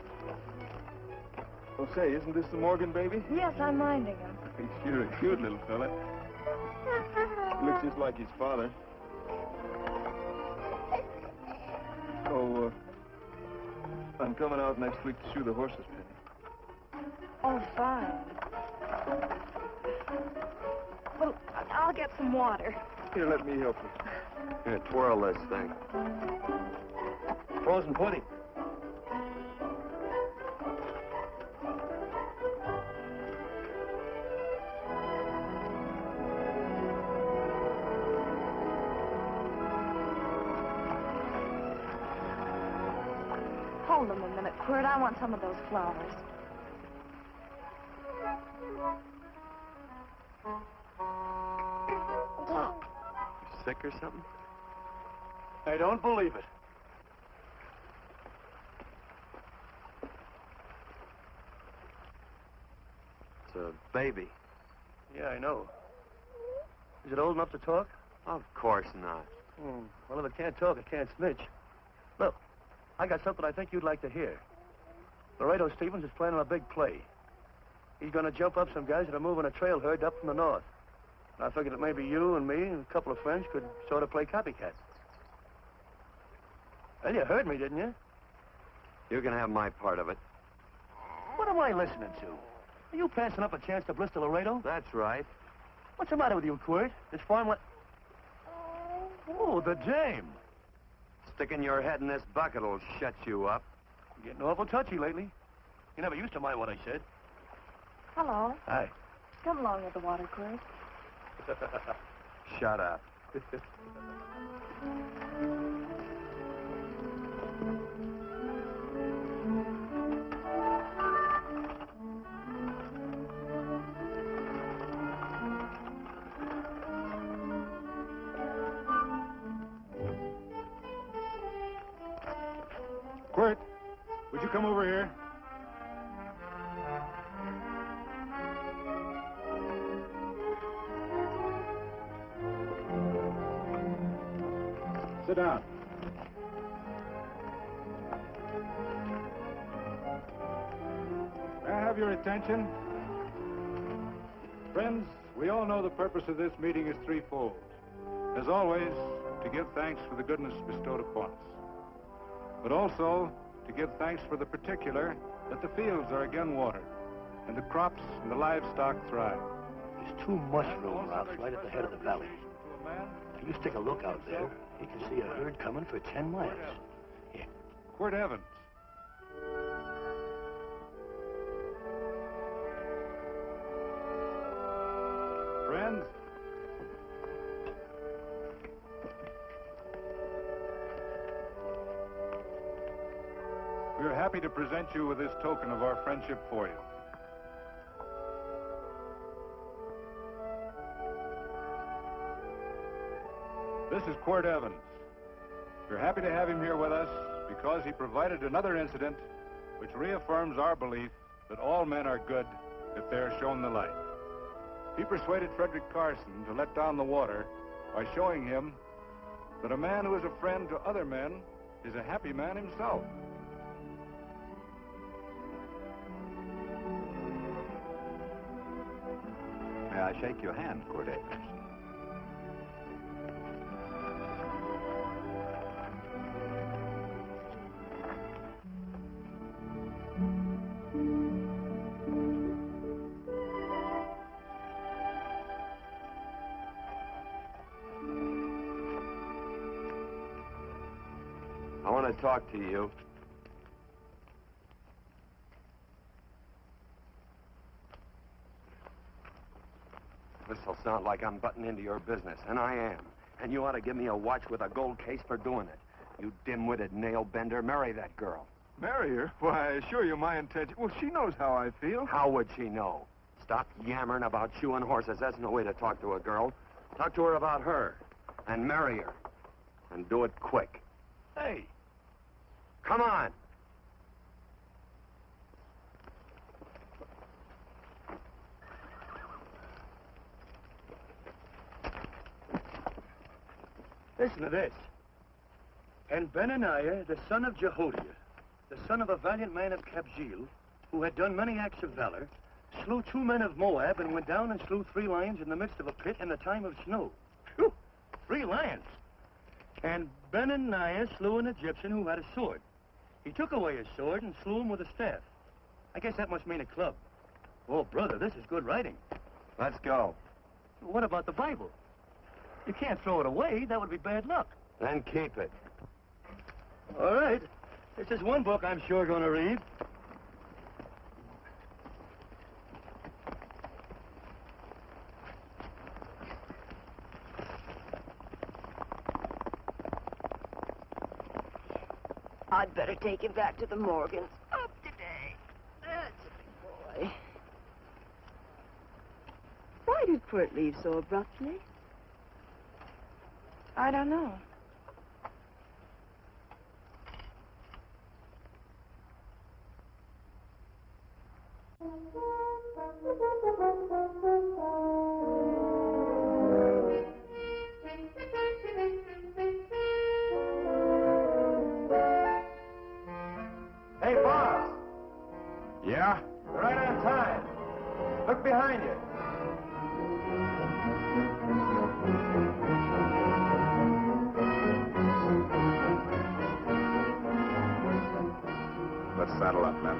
Oh, say, isn't this the Morgan baby? Yes, I'm minding him. He's sure a cute little fella. He looks just like his father. Oh, I'm coming out next week to shoe the horses, Penny. Oh, fine. Well, I'll get some water. Here, let me help you. Here, twirl this thing. Frozen pudding. Hold them a minute, Quirt. I want some of those flowers. Sick or something? I don't believe it. It's a baby. Yeah, I know. Is it old enough to talk? Of course not. Well, if it can't talk, it can't snitch. Look, I got something I think you'd like to hear. Laredo Stevens is planning a big play. He's going to jump up some guys that are moving a trail herd up from the north. And I figured that maybe you and me and a couple of friends could sort of play copycat. Well, you heard me, didn't you? You can have my part of it. What am I listening to? Are you passing up a chance to blister Laredo? That's right. What's the matter with you, Quirt? This farm... Oh, the dame. Sticking your head in this bucket will shut you up. You're getting awful touchy lately. You never used to mind what I said. Hello. Hi. Come along with the water, Quirt. Shut up. Quirt, would you come over here? Sit down. May I have your attention? Friends, we all know the purpose of this meeting is threefold. As always, to give thanks for the goodness bestowed upon us, but also to give thanks for the particular that the fields are again watered and the crops and the livestock thrive. There's two mushroom routes right at the head of the valley. If you stick a look out there, you can see a herd coming for 10 miles. Here. Quirt Evans. Friends, we are happy to present you with this token of our friendship for you. This is Quirt Evans. We're happy to have him here with us because he provided another incident which reaffirms our belief that all men are good if they are shown the light. He persuaded Frederick Carson to let down the water by showing him that a man who is a friend to other men is a happy man himself. May I shake your hand, Quirt Evans? I want to talk to you. This'll sound like I'm butting into your business, and I am. And you ought to give me a watch with a gold case for doing it. You dim-witted nail-bender, marry that girl. Marry her? Why, I assure you my intention... Well, she knows how I feel. How would she know? Stop yammering about shoeing horses. That's no way to talk to a girl. Talk to her about her. And marry her. And do it quick. Hey. Come on. Listen to this. And Benaniah, the son of Jehoiada, the son of a valiant man of Kabzeel, who had done many acts of valor, slew 2 men of Moab and went down and slew 3 lions in the midst of a pit in the time of snow. Phew! 3 lions! And Benaniah slew an Egyptian who had a sword. He took away his sword and slew him with a staff. I guess that must mean a club. Oh, brother, this is good writing. Let's go. What about the Bible? You can't throw it away. That would be bad luck. Then keep it. All right. This is one book I'm sure going to read. I'd better take him back to the Morgans. Up today. That's a big boy. Why did Quirt leave so abruptly? I don't know. Hey, boss. Yeah? You're right on time. Look behind you. Let's saddle up, men.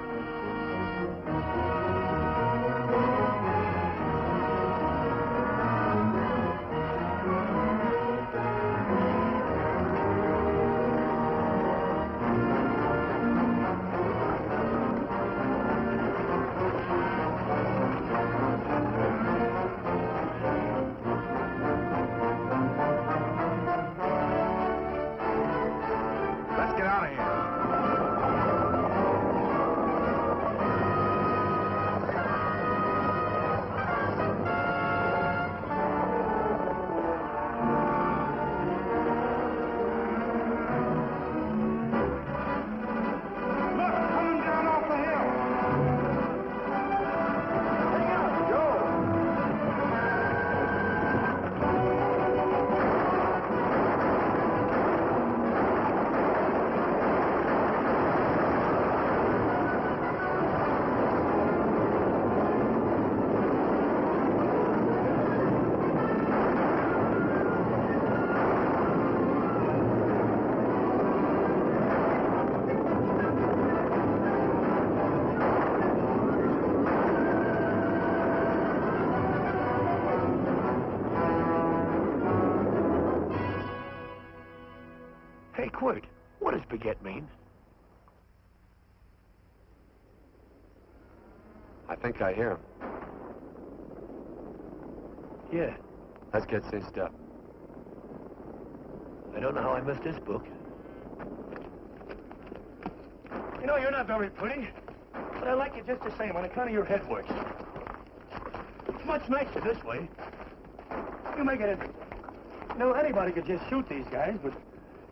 Let's get out of here. Hey, Quirt, what does beget mean? I think I hear him. Yeah. Let's get cinched up. I don't know how I missed this book. You know, you're not very pretty, but I like you just the same on account of your head works. It's much nicer this way. You make it interesting. You know, anybody could just shoot these guys, but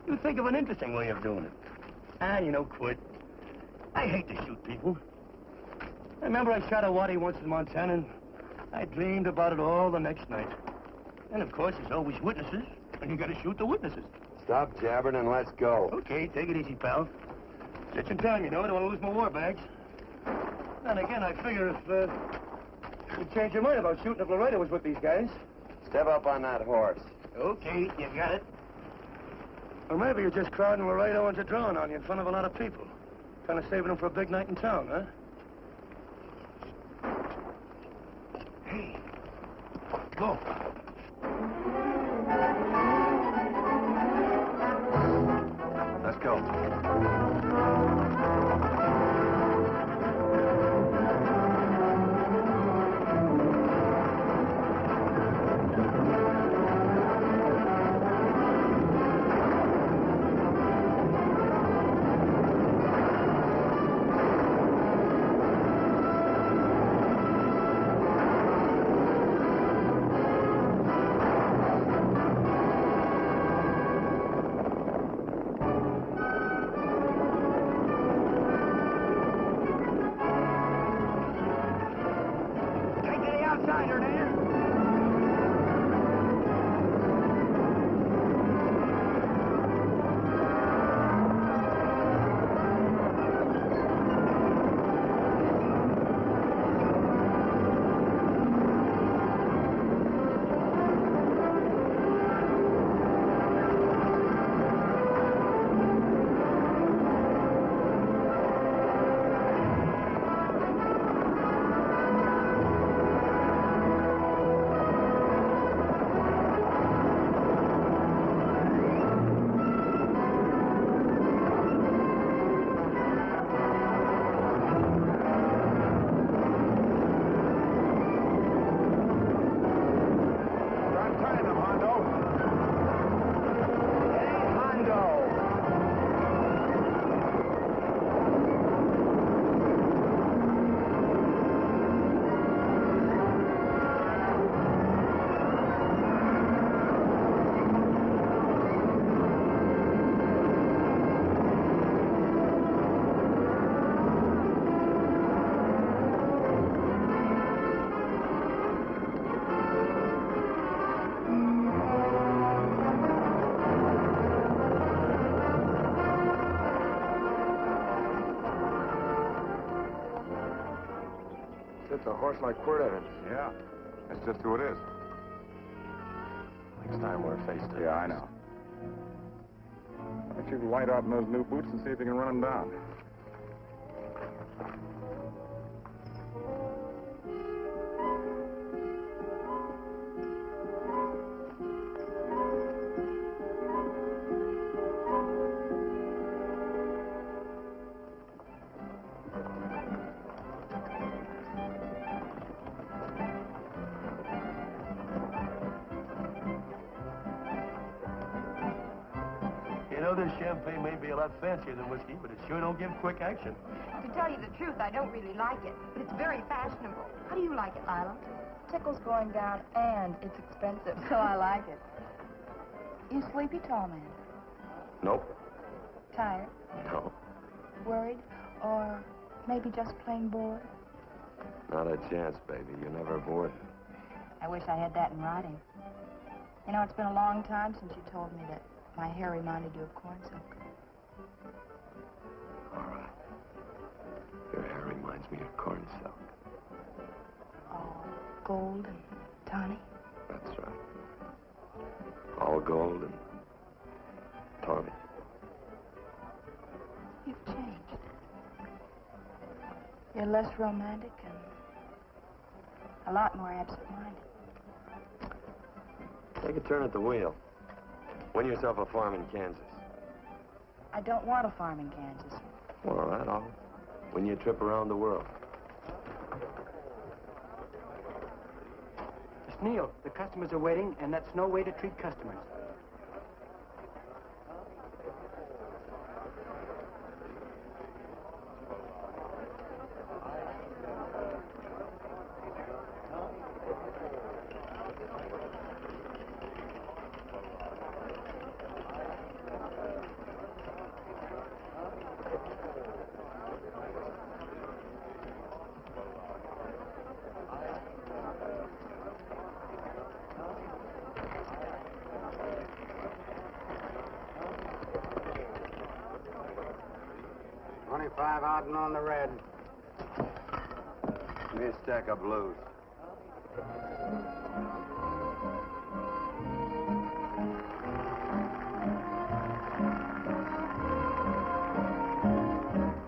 you think of an interesting way of doing it. And, you know, Quirt, I hate to shoot people. I remember I shot a waddy once in Montana, and I dreamed about it all the next night. And, of course, there's always witnesses, and you gotta shoot the witnesses. Stop jabbering and let's go. Okay, take it easy, pal. Just in time, you know. I don't want to lose my war bags. And again, I figure if you'd change your mind about shooting if Loretta was with these guys. Step up on that horse. Okay, you got it. Or maybe you're just crowding Laredo into drawing on you in front of a lot of people. Kind of saving them for a big night in town, huh? Hey, go. Let's go. It's a horse like Quirt Evans. Yeah. That's just who it is. Next time we're face to face. Yeah, I know. Why don't you light out in those new boots and see if you can run him down? You know, this champagne may be a lot fancier than whiskey, but it sure don't give quick action. To tell you the truth, I don't really like it. It's very fashionable. How do you like it, Lila? Tickle's going down, and it's expensive, so I like it. You sleepy, tall man? Nope. Tired? No. Worried? Or maybe just plain bored? Not a chance, baby. You're never bored. I wish I had that in writing. You know, it's been a long time since you told me that my hair reminded you of corn silk. All right. Your hair reminds me of corn silk. All gold and tawny? That's right. All gold and tawny. You've changed. You're less romantic and a lot more absent-minded. Take a turn at the wheel. Win yourself a farm in Kansas. I don't want a farm in Kansas. Well, all right, I'll win you a trip around the world. Miss Neal, the customers are waiting, and that's no way to treat customers. Out and on the red. Give me a stack of blues.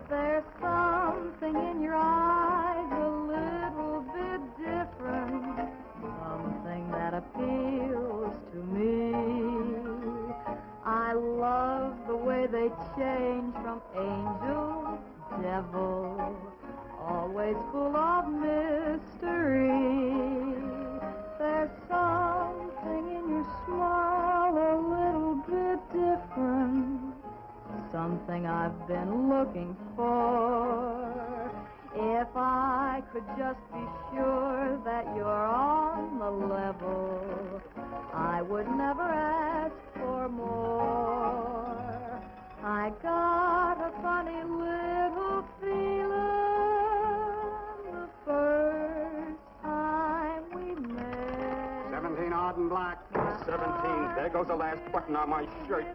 There's something in your eyes a little bit different, something that appeals to me. I love the way they change from angel to devil, always full of mystery. There's something in your smile a little bit different, something I've been looking for. If I could just be sure that you're on the level, I would never ask for more. I got a funny little feeling the first time we met. 17 odd and black. 17. There goes the last button on my shirt.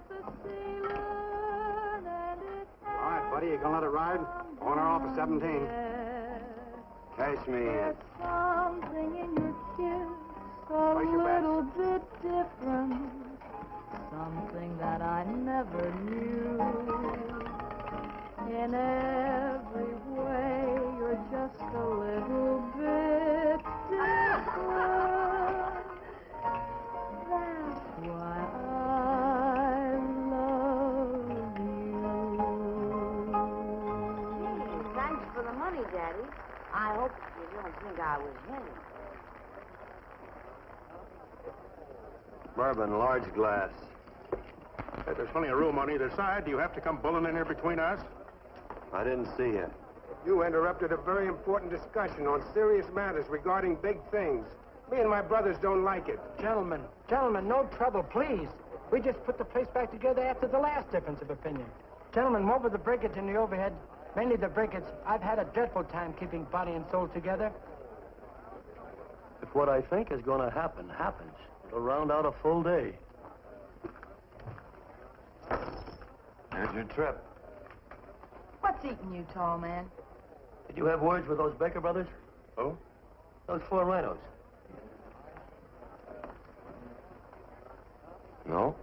All right, buddy, you gonna let it ride? On or off of 17. Cash me in. Something in your kiss a little bit different, something that I never knew. In every way, you're just a little bit different. That's why I love you. Thanks for the money, Daddy. I hope you don't think I was him. Bourbon, large glass. If there's plenty of room on either side, do you have to come bulling in here between us? I didn't see you. You interrupted a very important discussion on serious matters regarding big things. Me and my brothers don't like it. Gentlemen, no trouble, please. We just put the place back together after the last difference of opinion. Gentlemen, what with the breakage and the overhead, mainly the breakage, I've had a dreadful time keeping body and soul together. If what I think is going to happen happens, it'll round out a full day. Here's your trip. What's eating you, tall man? Did you have words with those Baker brothers? Oh? Those 4 rhinos. No.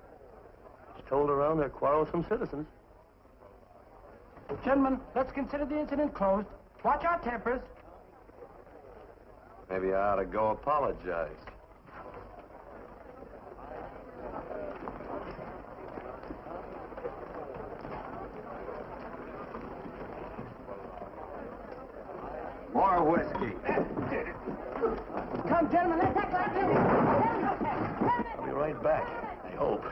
It's told around they're quarrelsome citizens. Gentlemen, let's consider the incident closed. Watch our tempers. Maybe I ought to go apologize. More whiskey. Come, gentlemen, let's act like this. I'll be right back, I hope.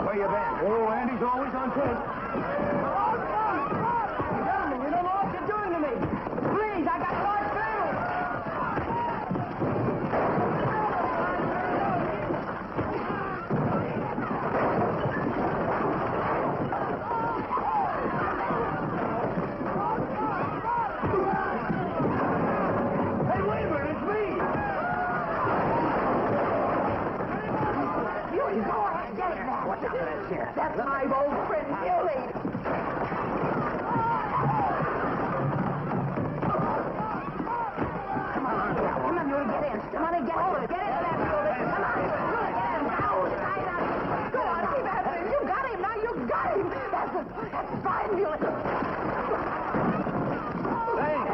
Where you been? Oh, Andy's always on tape. Gentlemen, you don't know what you're doing to me. Please, I got large family. Hey, wait a minute, it's me! You go ahead, get it now. What's up with that sheriff? That's my old friend, Billy. Come on, you want to get in. Come on and get hold of it. Get into that building. Come on, get in. Now, sign up. Go on, keep after him. You got him now. You got him. That's fine, Billy. Thanks.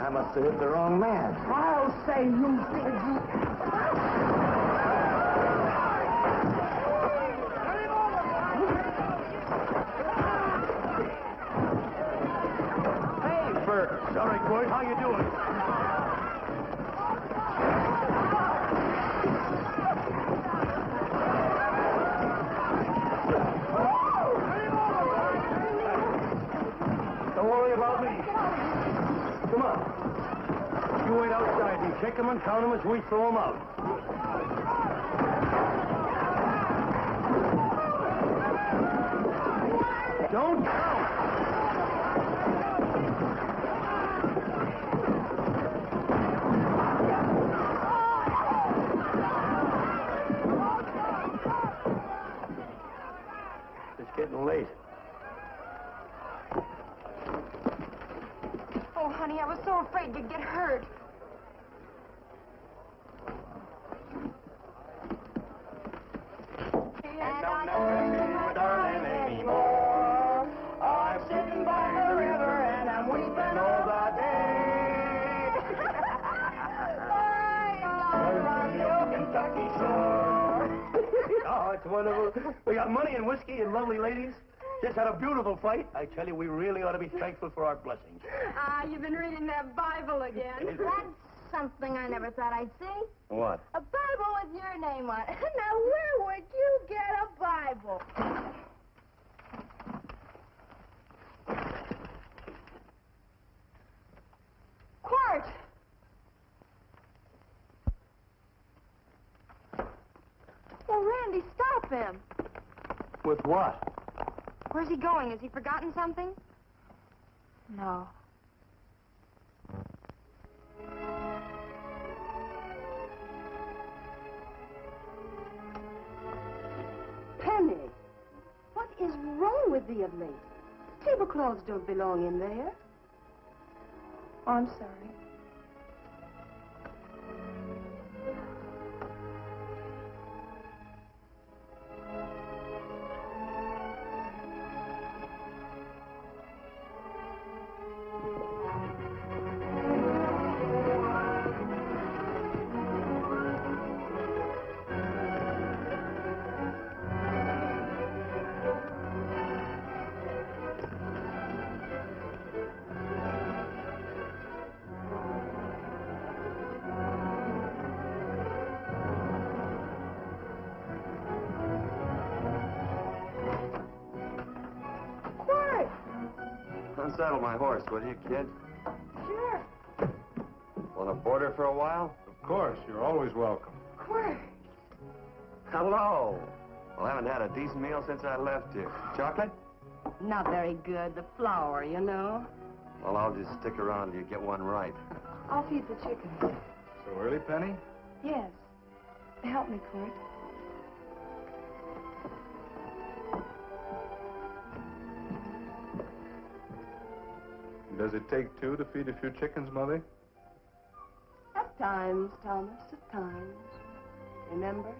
I must have hit the wrong man. I'll say you did. Hey, Bert. Sorry, Court. How you doing? Don't worry about me. Come on. You wait outside and check them and count them as we throw them out. Don't count. It's getting late. Oh, honey, I was so afraid you'd get hurt. And I don't miss my darling anymore. I'm sitting by the river and I'm weeping all the day. Around your Kentucky shore. Oh, it's wonderful. We got money and whiskey and lovely ladies. Just had a beautiful fight. I tell you, we really ought to be thankful for our blessings. You've been reading that Bible again. That's something I never thought I'd see. What? A Bible with your name on it. Now, where would you get a Bible? Quart! Well, Randy, stop him. With what? Where's he going? Has he forgotten something? No. Penny, what is wrong with thee of late? Tablecloths don't belong in there. Oh, I'm sorry. Unsaddle my horse, will you, kid? Sure. Want to board her for a while? Of course, you're always welcome. Quart. Hello. Well, I haven't had a decent meal since I left here. Chocolate? Not very good. The flour, you know. Well, I'll just stick around till you get one right. I'll feed the chickens. So early, Penny? Yes. help me, Court. Does it take two to feed a few chickens, Mother? At times, Thomas, at times. Remember?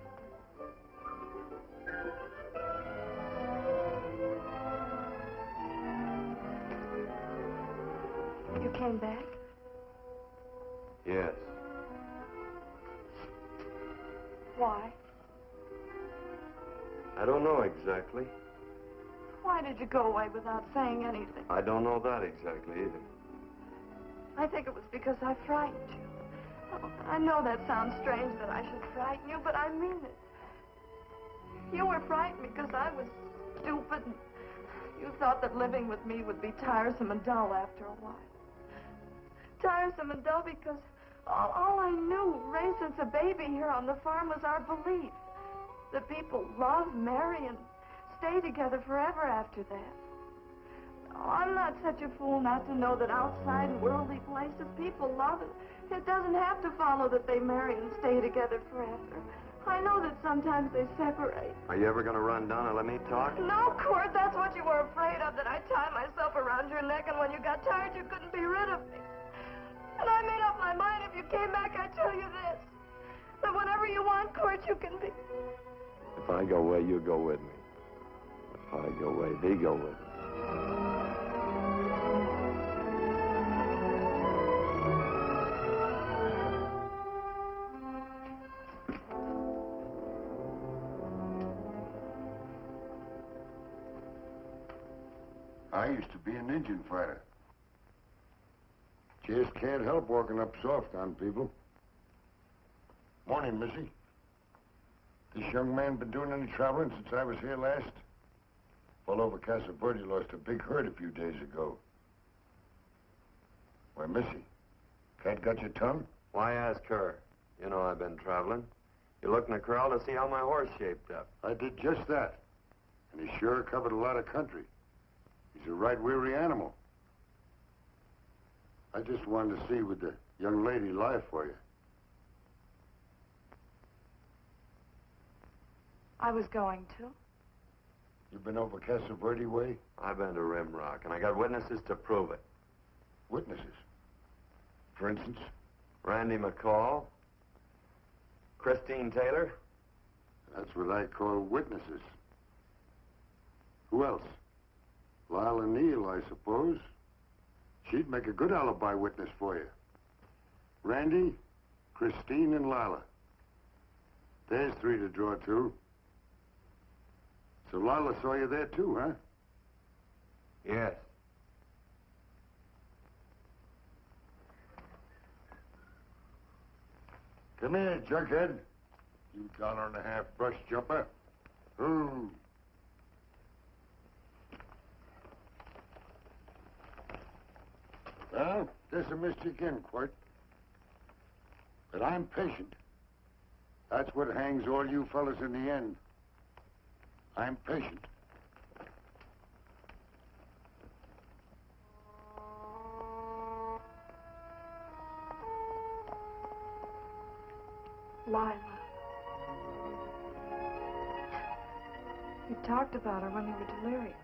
You came back? Yes. Why? I don't know exactly. Why did you go away without saying anything? I don't know that exactly either. I think it was because I frightened you. Oh, I know that sounds strange that I should frighten you, but I mean it. You were frightened because I was stupid. And you thought that living with me would be tiresome and dull after a while. Tiresome and dull because all I knew, raised since a baby here on the farm, was our belief that people love, marry, and stay together forever after that. Oh, I'm not such a fool not to know that outside in worldly places people love, and it doesn't have to follow that they marry and stay together forever. I know that sometimes they separate. Are you ever going to run down and let me talk? No, Court, that's what you were afraid of, that I'd tie myself around your neck, and when you got tired, you couldn't be rid of me. And I made up my mind, if you came back, I'd tell you this, that whatever you want, Court, you can be. If I go away, you go with me. If I go away, they go with me. I used to be an Indian fighter. Just can't help walking up soft on people. Morning, Missy. This young man been doing any traveling since I was here last? All over Casa Verde lost a big herd a few days ago. Why, Missy, cat got your tongue? Why ask her? You know I've been traveling. You looked in the corral to see how my horse shaped up. I did just that. And he sure covered a lot of country. He's a right weary animal. I just wanted to see would the young lady lie for you. I was going to. You been over Casa Verde way? I've been to Rimrock, and I got witnesses to prove it. Witnesses? For instance? Randy McCall, Christine Taylor. That's what I call witnesses. Who else? Lila Neal, I suppose. She'd make a good alibi witness for you. Randy, Christine, and Lila. There's three to draw to. So Lila saw you there too, huh? Yes. Come here, junkhead. You $1.50 brush jumper. Ooh. Well, dismissed you again, Court. But I'm patient. That's what hangs all you fellas in the end. I'm patient. Lila. You talked about her when you were delirious.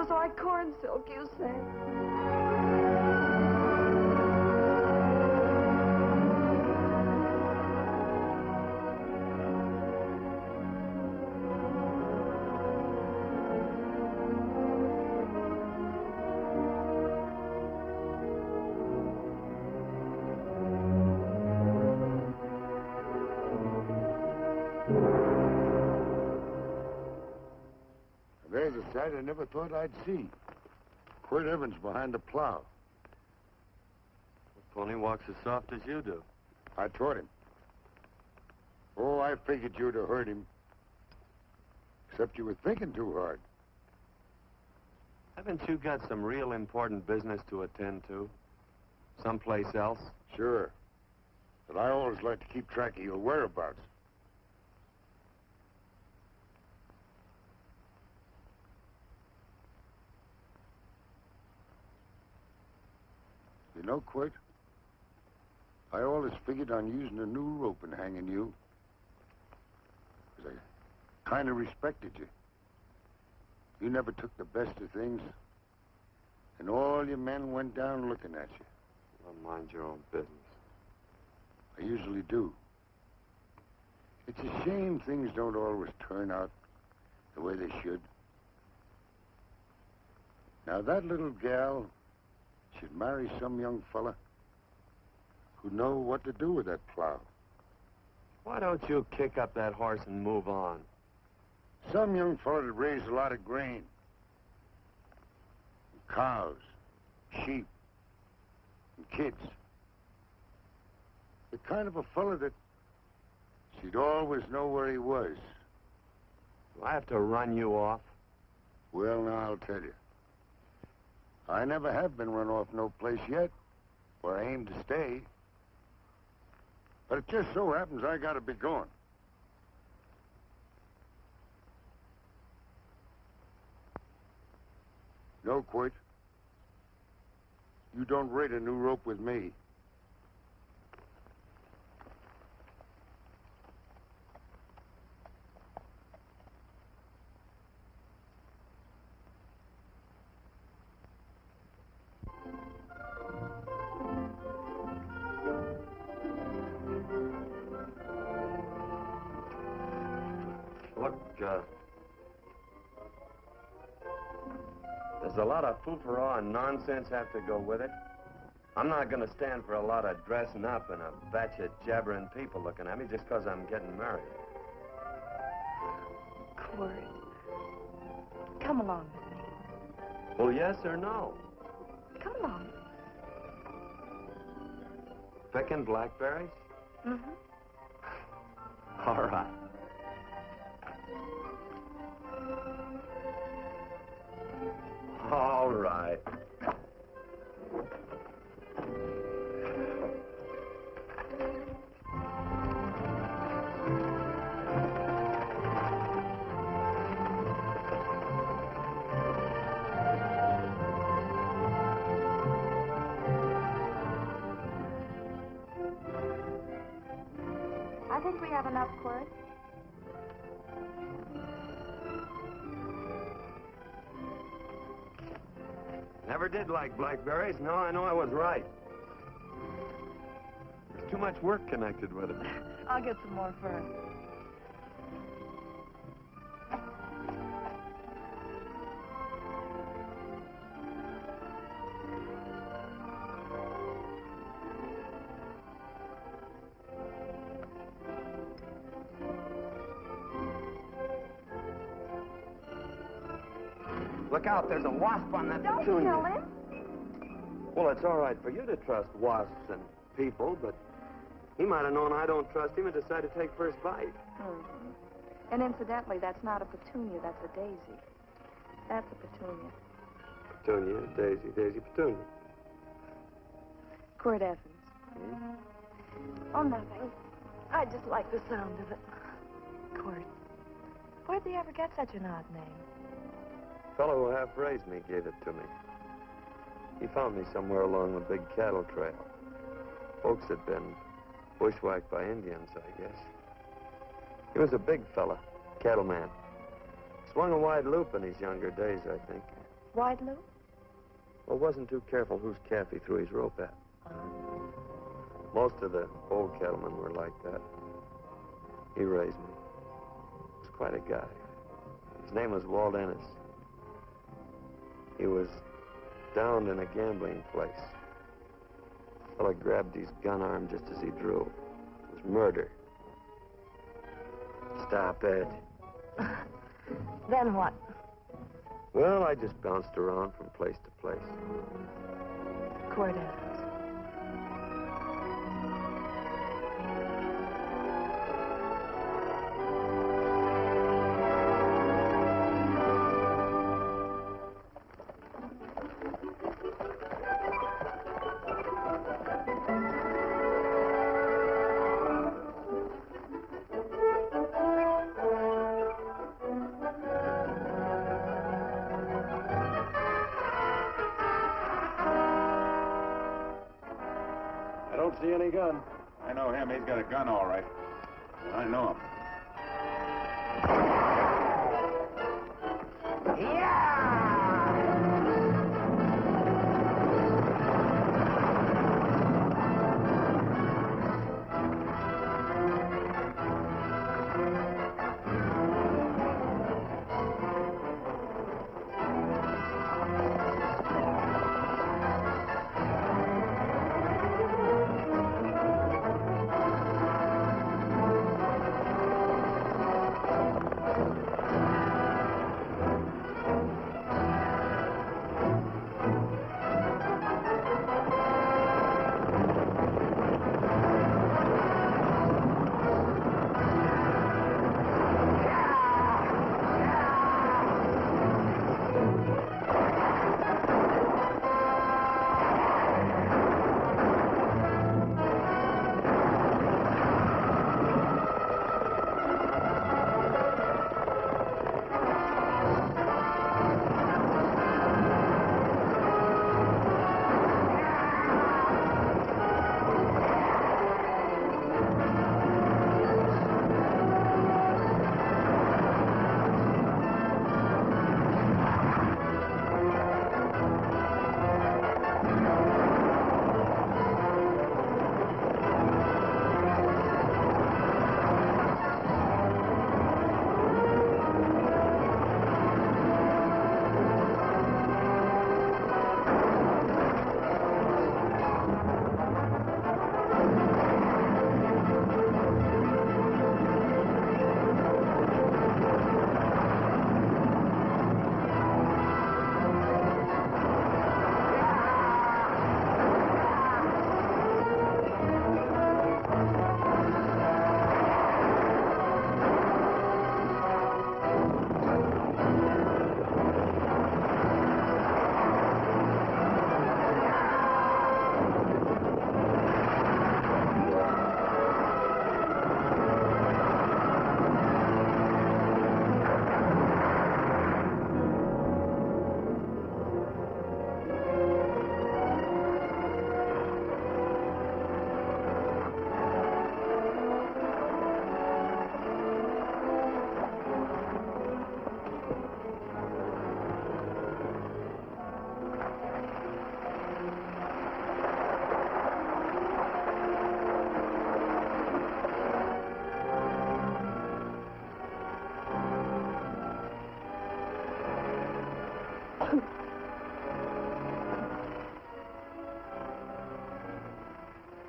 was like corn silk, you said. There's a sight I never thought I'd see. Quirt Evans behind the plow. The pony walks as soft as you do. I taught him. Oh, I figured you'd have heard him. Except you were thinking too hard. Haven't you got some real important business to attend to? Someplace else? Sure. But I always like to keep track of your whereabouts. You know, Quirt, I always figured on using a new rope and hanging you. 'Cause I kind of respected you. You never took the best of things. And all your men went down looking at you. Well, mind your own business. I usually do. It's a shame things don't always turn out the way they should. Now, that little gal should marry some young fella who'd know what to do with that plow. Why don't you kick up that horse and move on? Some young fella that raised a lot of grain. And cows, sheep, and kids. The kind of a fella that she'd always know where he was. Do I have to run you off? Well, now, I'll tell you. I never have been run off no place yet, where I aim to stay. But it just so happens I gotta be going. No, Quirt. You don't raid a new rope with me. There's a lot of foo-for-all and nonsense have to go with it. I'm not going to stand for a lot of dressing up and a batch of jabbering people looking at me just because I'm getting married. Quirt, come along with me. Well, yes or no? Come along. Picking blackberries? Mm-hmm. All right. All right. I think we have enough, Quirt. Never did like blackberries. No, I know I was right. There's too much work connected with it. I'll get some more fern. Look out, there's a wasp on that Don't petunia. kill him. Well, it's all right for you to trust wasps and people, but he might have known I don't trust him and decided to take first bite. Mm-hmm. And incidentally, that's not a petunia, that's a daisy. That's a petunia. Petunia, daisy, daisy, petunia. Quirt Evans. Hmm? Oh, nothing. I just like the sound of it. Quirt, where'd they ever get such an odd name? The fellow who half-raised me gave it to me. He found me somewhere along the big cattle trail. Folks had been bushwhacked by Indians, I guess. He was a big fella, cattleman. Swung a wide loop in his younger days, I think. Why'd Lou? Well, wasn't too careful whose calf he threw his rope at. Most of the old cattlemen were like that. He raised me. He was quite a guy. His name was Walt Ennis. He was downed in a gambling place. The fella grabbed his gun arm just as he drew. It was murder. Stop it. Then what? Well, I just bounced around from place to place. Cortez. I don't see any gun. I know him. He's got a gun, all right. I know him.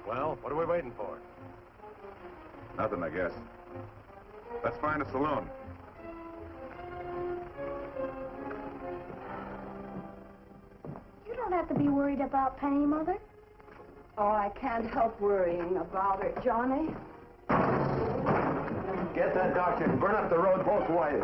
Well, what are we waiting for? Nothing, I guess. Let's find a saloon. You don't have to be worried about Penny, Mother. Oh, I can't help worrying about her, Johnny. Get that doctor and burn up the road both ways.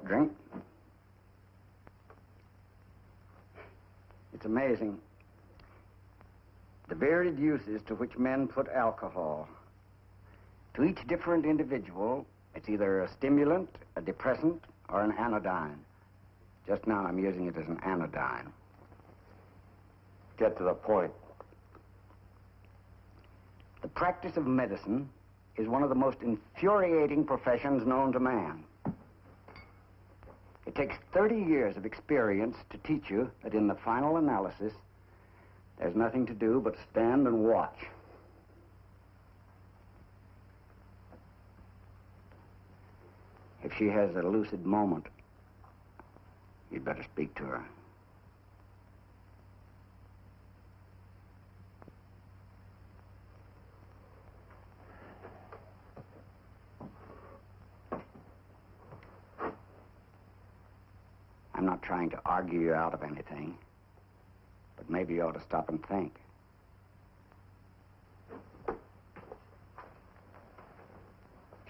drink. It's amazing. The varied uses to which men put alcohol. To each different individual, it's either a stimulant, a depressant, or an anodyne. Just now I'm using it as an anodyne. Get to the point. The practice of medicine is one of the most infuriating professions known to man. It takes 30 years of experience to teach you that in the final analysis, there's nothing to do but stand and watch. If she has a lucid moment, you'd better speak to her. I'm not trying to argue you out of anything, but maybe you ought to stop and think.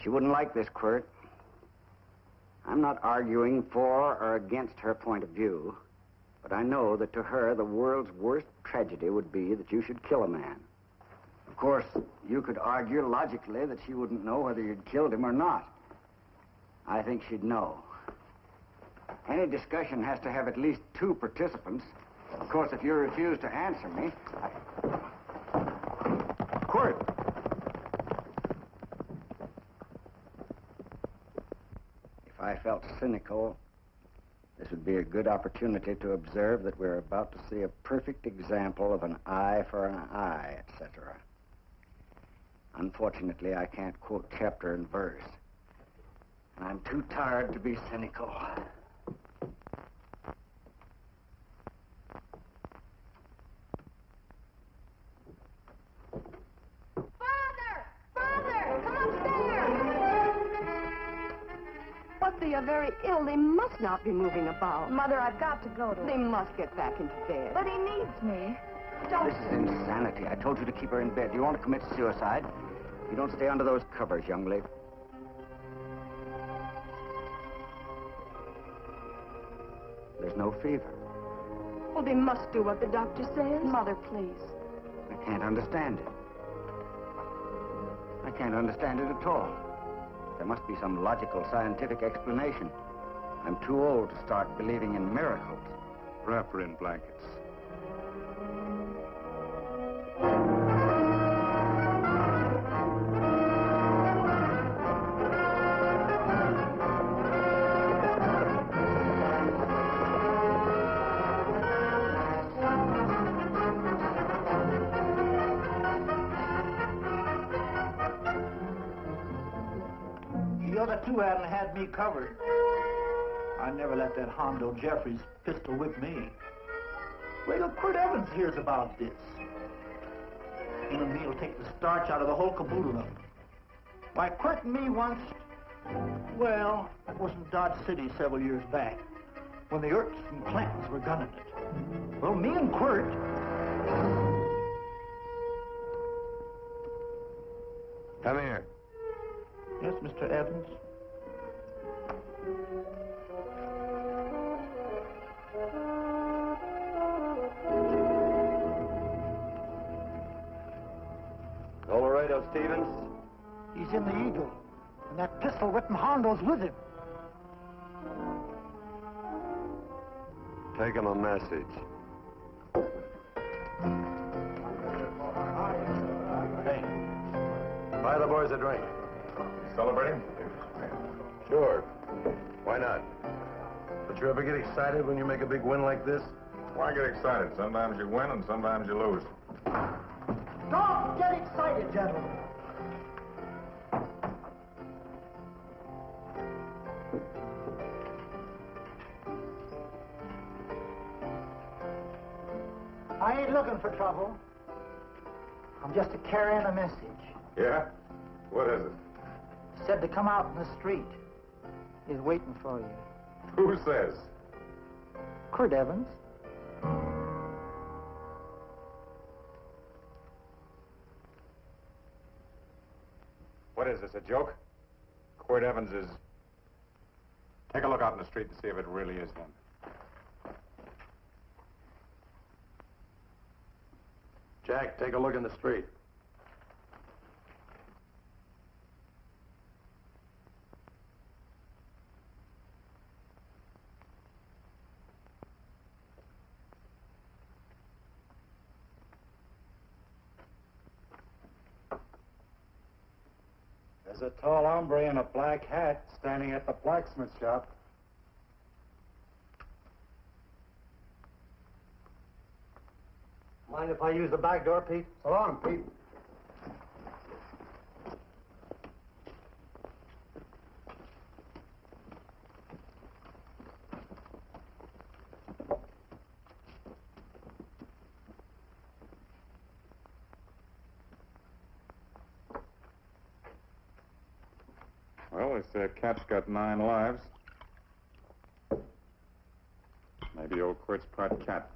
She wouldn't like this, Quirt. I'm not arguing for or against her point of view, but I know that to her, the world's worst tragedy would be that you should kill a man. Of course, you could argue logically that she wouldn't know whether you'd killed him or not. I think she'd know. Any discussion has to have at least two participants. Of course, if you refuse to answer me, Quirt! If I felt cynical, this would be a good opportunity to observe that we're about to see a perfect example of an eye for an eye, etc. Unfortunately, I can't quote chapter and verse. And I'm too tired to be cynical. But they are very ill. They must not be moving about. Mother, I've got to go to They must get back into bed. But he needs me. This is insanity. I told you to keep her in bed. You want to commit suicide? You don't stay under those covers, young lady. There's no fever. Well, they must do what the doctor says. Mother, please. I can't understand it. I can't understand it at all. There must be some logical, scientific explanation. I'm too old to start believing in miracles. Wrap her in blankets. The other two hadn't had me covered. I never let that Hondo Jeffries pistol whip me. Wait till Quirt Evans hears about this. Him and me'll take the starch out of the whole caboodle of them. Why, Quirt and me once, well, that was in Dodge City several years back, when the Erks and Clintons were gunning it. Well, me and Quirt... Come here. Yes, Mr. Evans? Colorado Stevens? He's in the Eagle, and that pistol-whipping Hondo's with him. Take him a message. Hey, buy the boys a drink. Celebrating? Sure. Why not? But you ever get excited when you make a big win like this? Why get excited? Sometimes you win and sometimes you lose. Don't get excited, gentlemen. I ain't looking for trouble. I'm just carrying a message. Yeah? What is it? Said to come out in the street. He's waiting for you. Who says? Quirt Evans. What is this, a joke? Quirt Evans is... Take a look out in the street and see if it really is them. Jack, take a look in the street. There's a tall hombre in a black hat standing at the blacksmith shop. Mind if I use the back door, Pete? So long, Pete. Well, this cat's got 9 lives. Maybe old Quirt's part cat.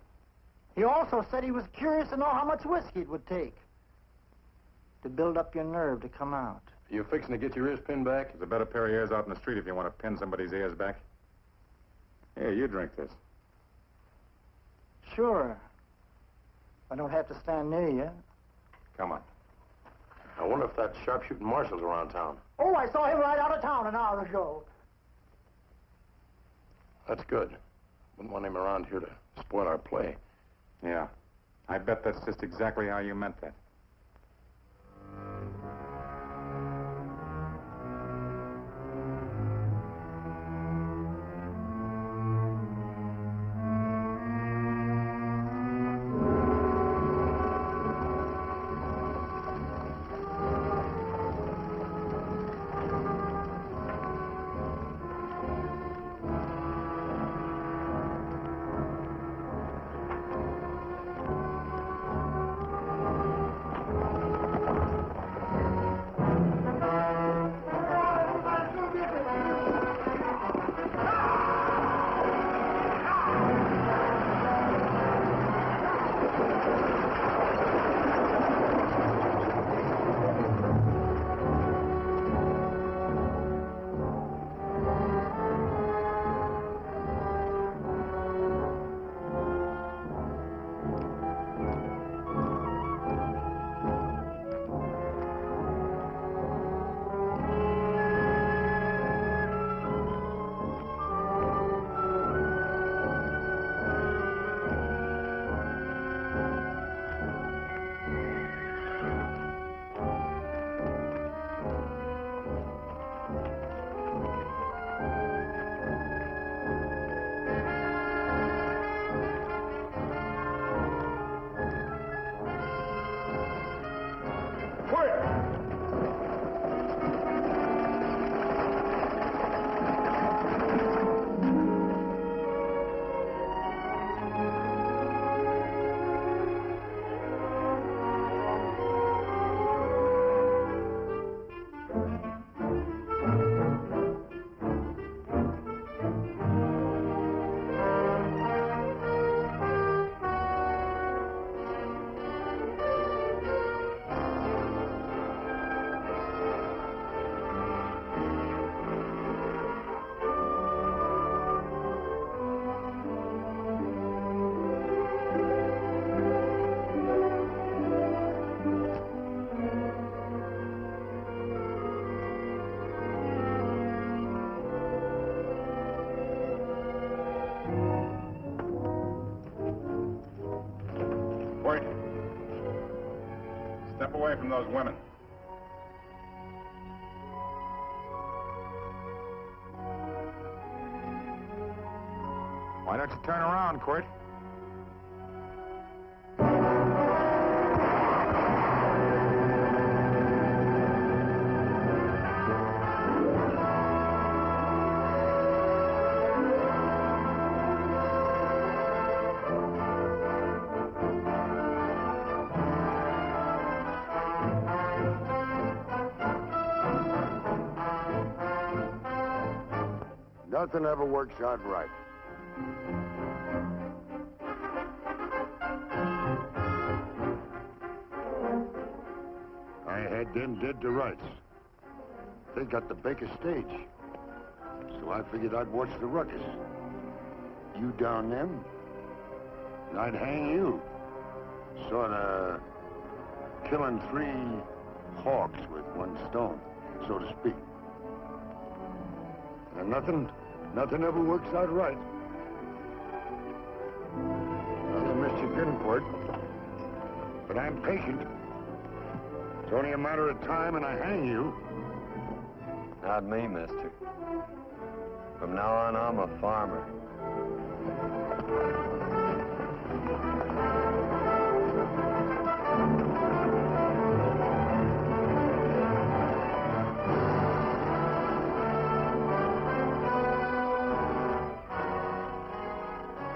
He also said he was curious to know how much whiskey it would take to build up your nerve to come out. You fixing to get your ears pinned back? There's a better pair of ears out in the street if you want to pin somebody's ears back. Here, you drink this. Sure. I don't have to stand near you. Come on. I wonder if that sharpshooting marshal's around town. Oh, I saw him right out of town an hour ago. That's good. Wouldn't want him around here to spoil our play. Yeah. I bet that's just exactly how you meant that. Wait. Step away from those women. Why don't you turn around, Quirt? Nothing ever works out right. I had them dead to rights. They got the Baker stage. So So I figured I'd watch the ruckus. You down them, and I'd hang you. Sort of killing 3 hawks with 1 stone, so to speak. And nothing ever works out right. Well, I missed you good, Quirt. But I'm patient. It's only a matter of time and I hang you. Not me, mister. From now on, I'm a farmer.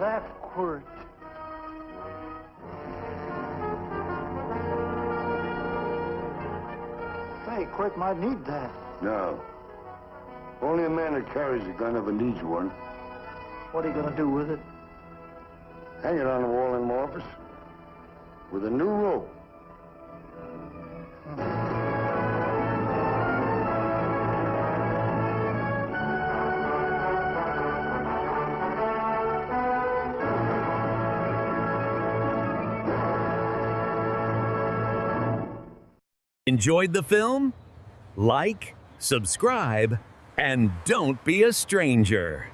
That Quirt. Say, Quirt might need that. No. Only a man that carries a gun ever needs one. What are you gonna do with it? Hang it on the wall in my office with a new rope. Enjoyed the film? Like, subscribe, and don't be a stranger.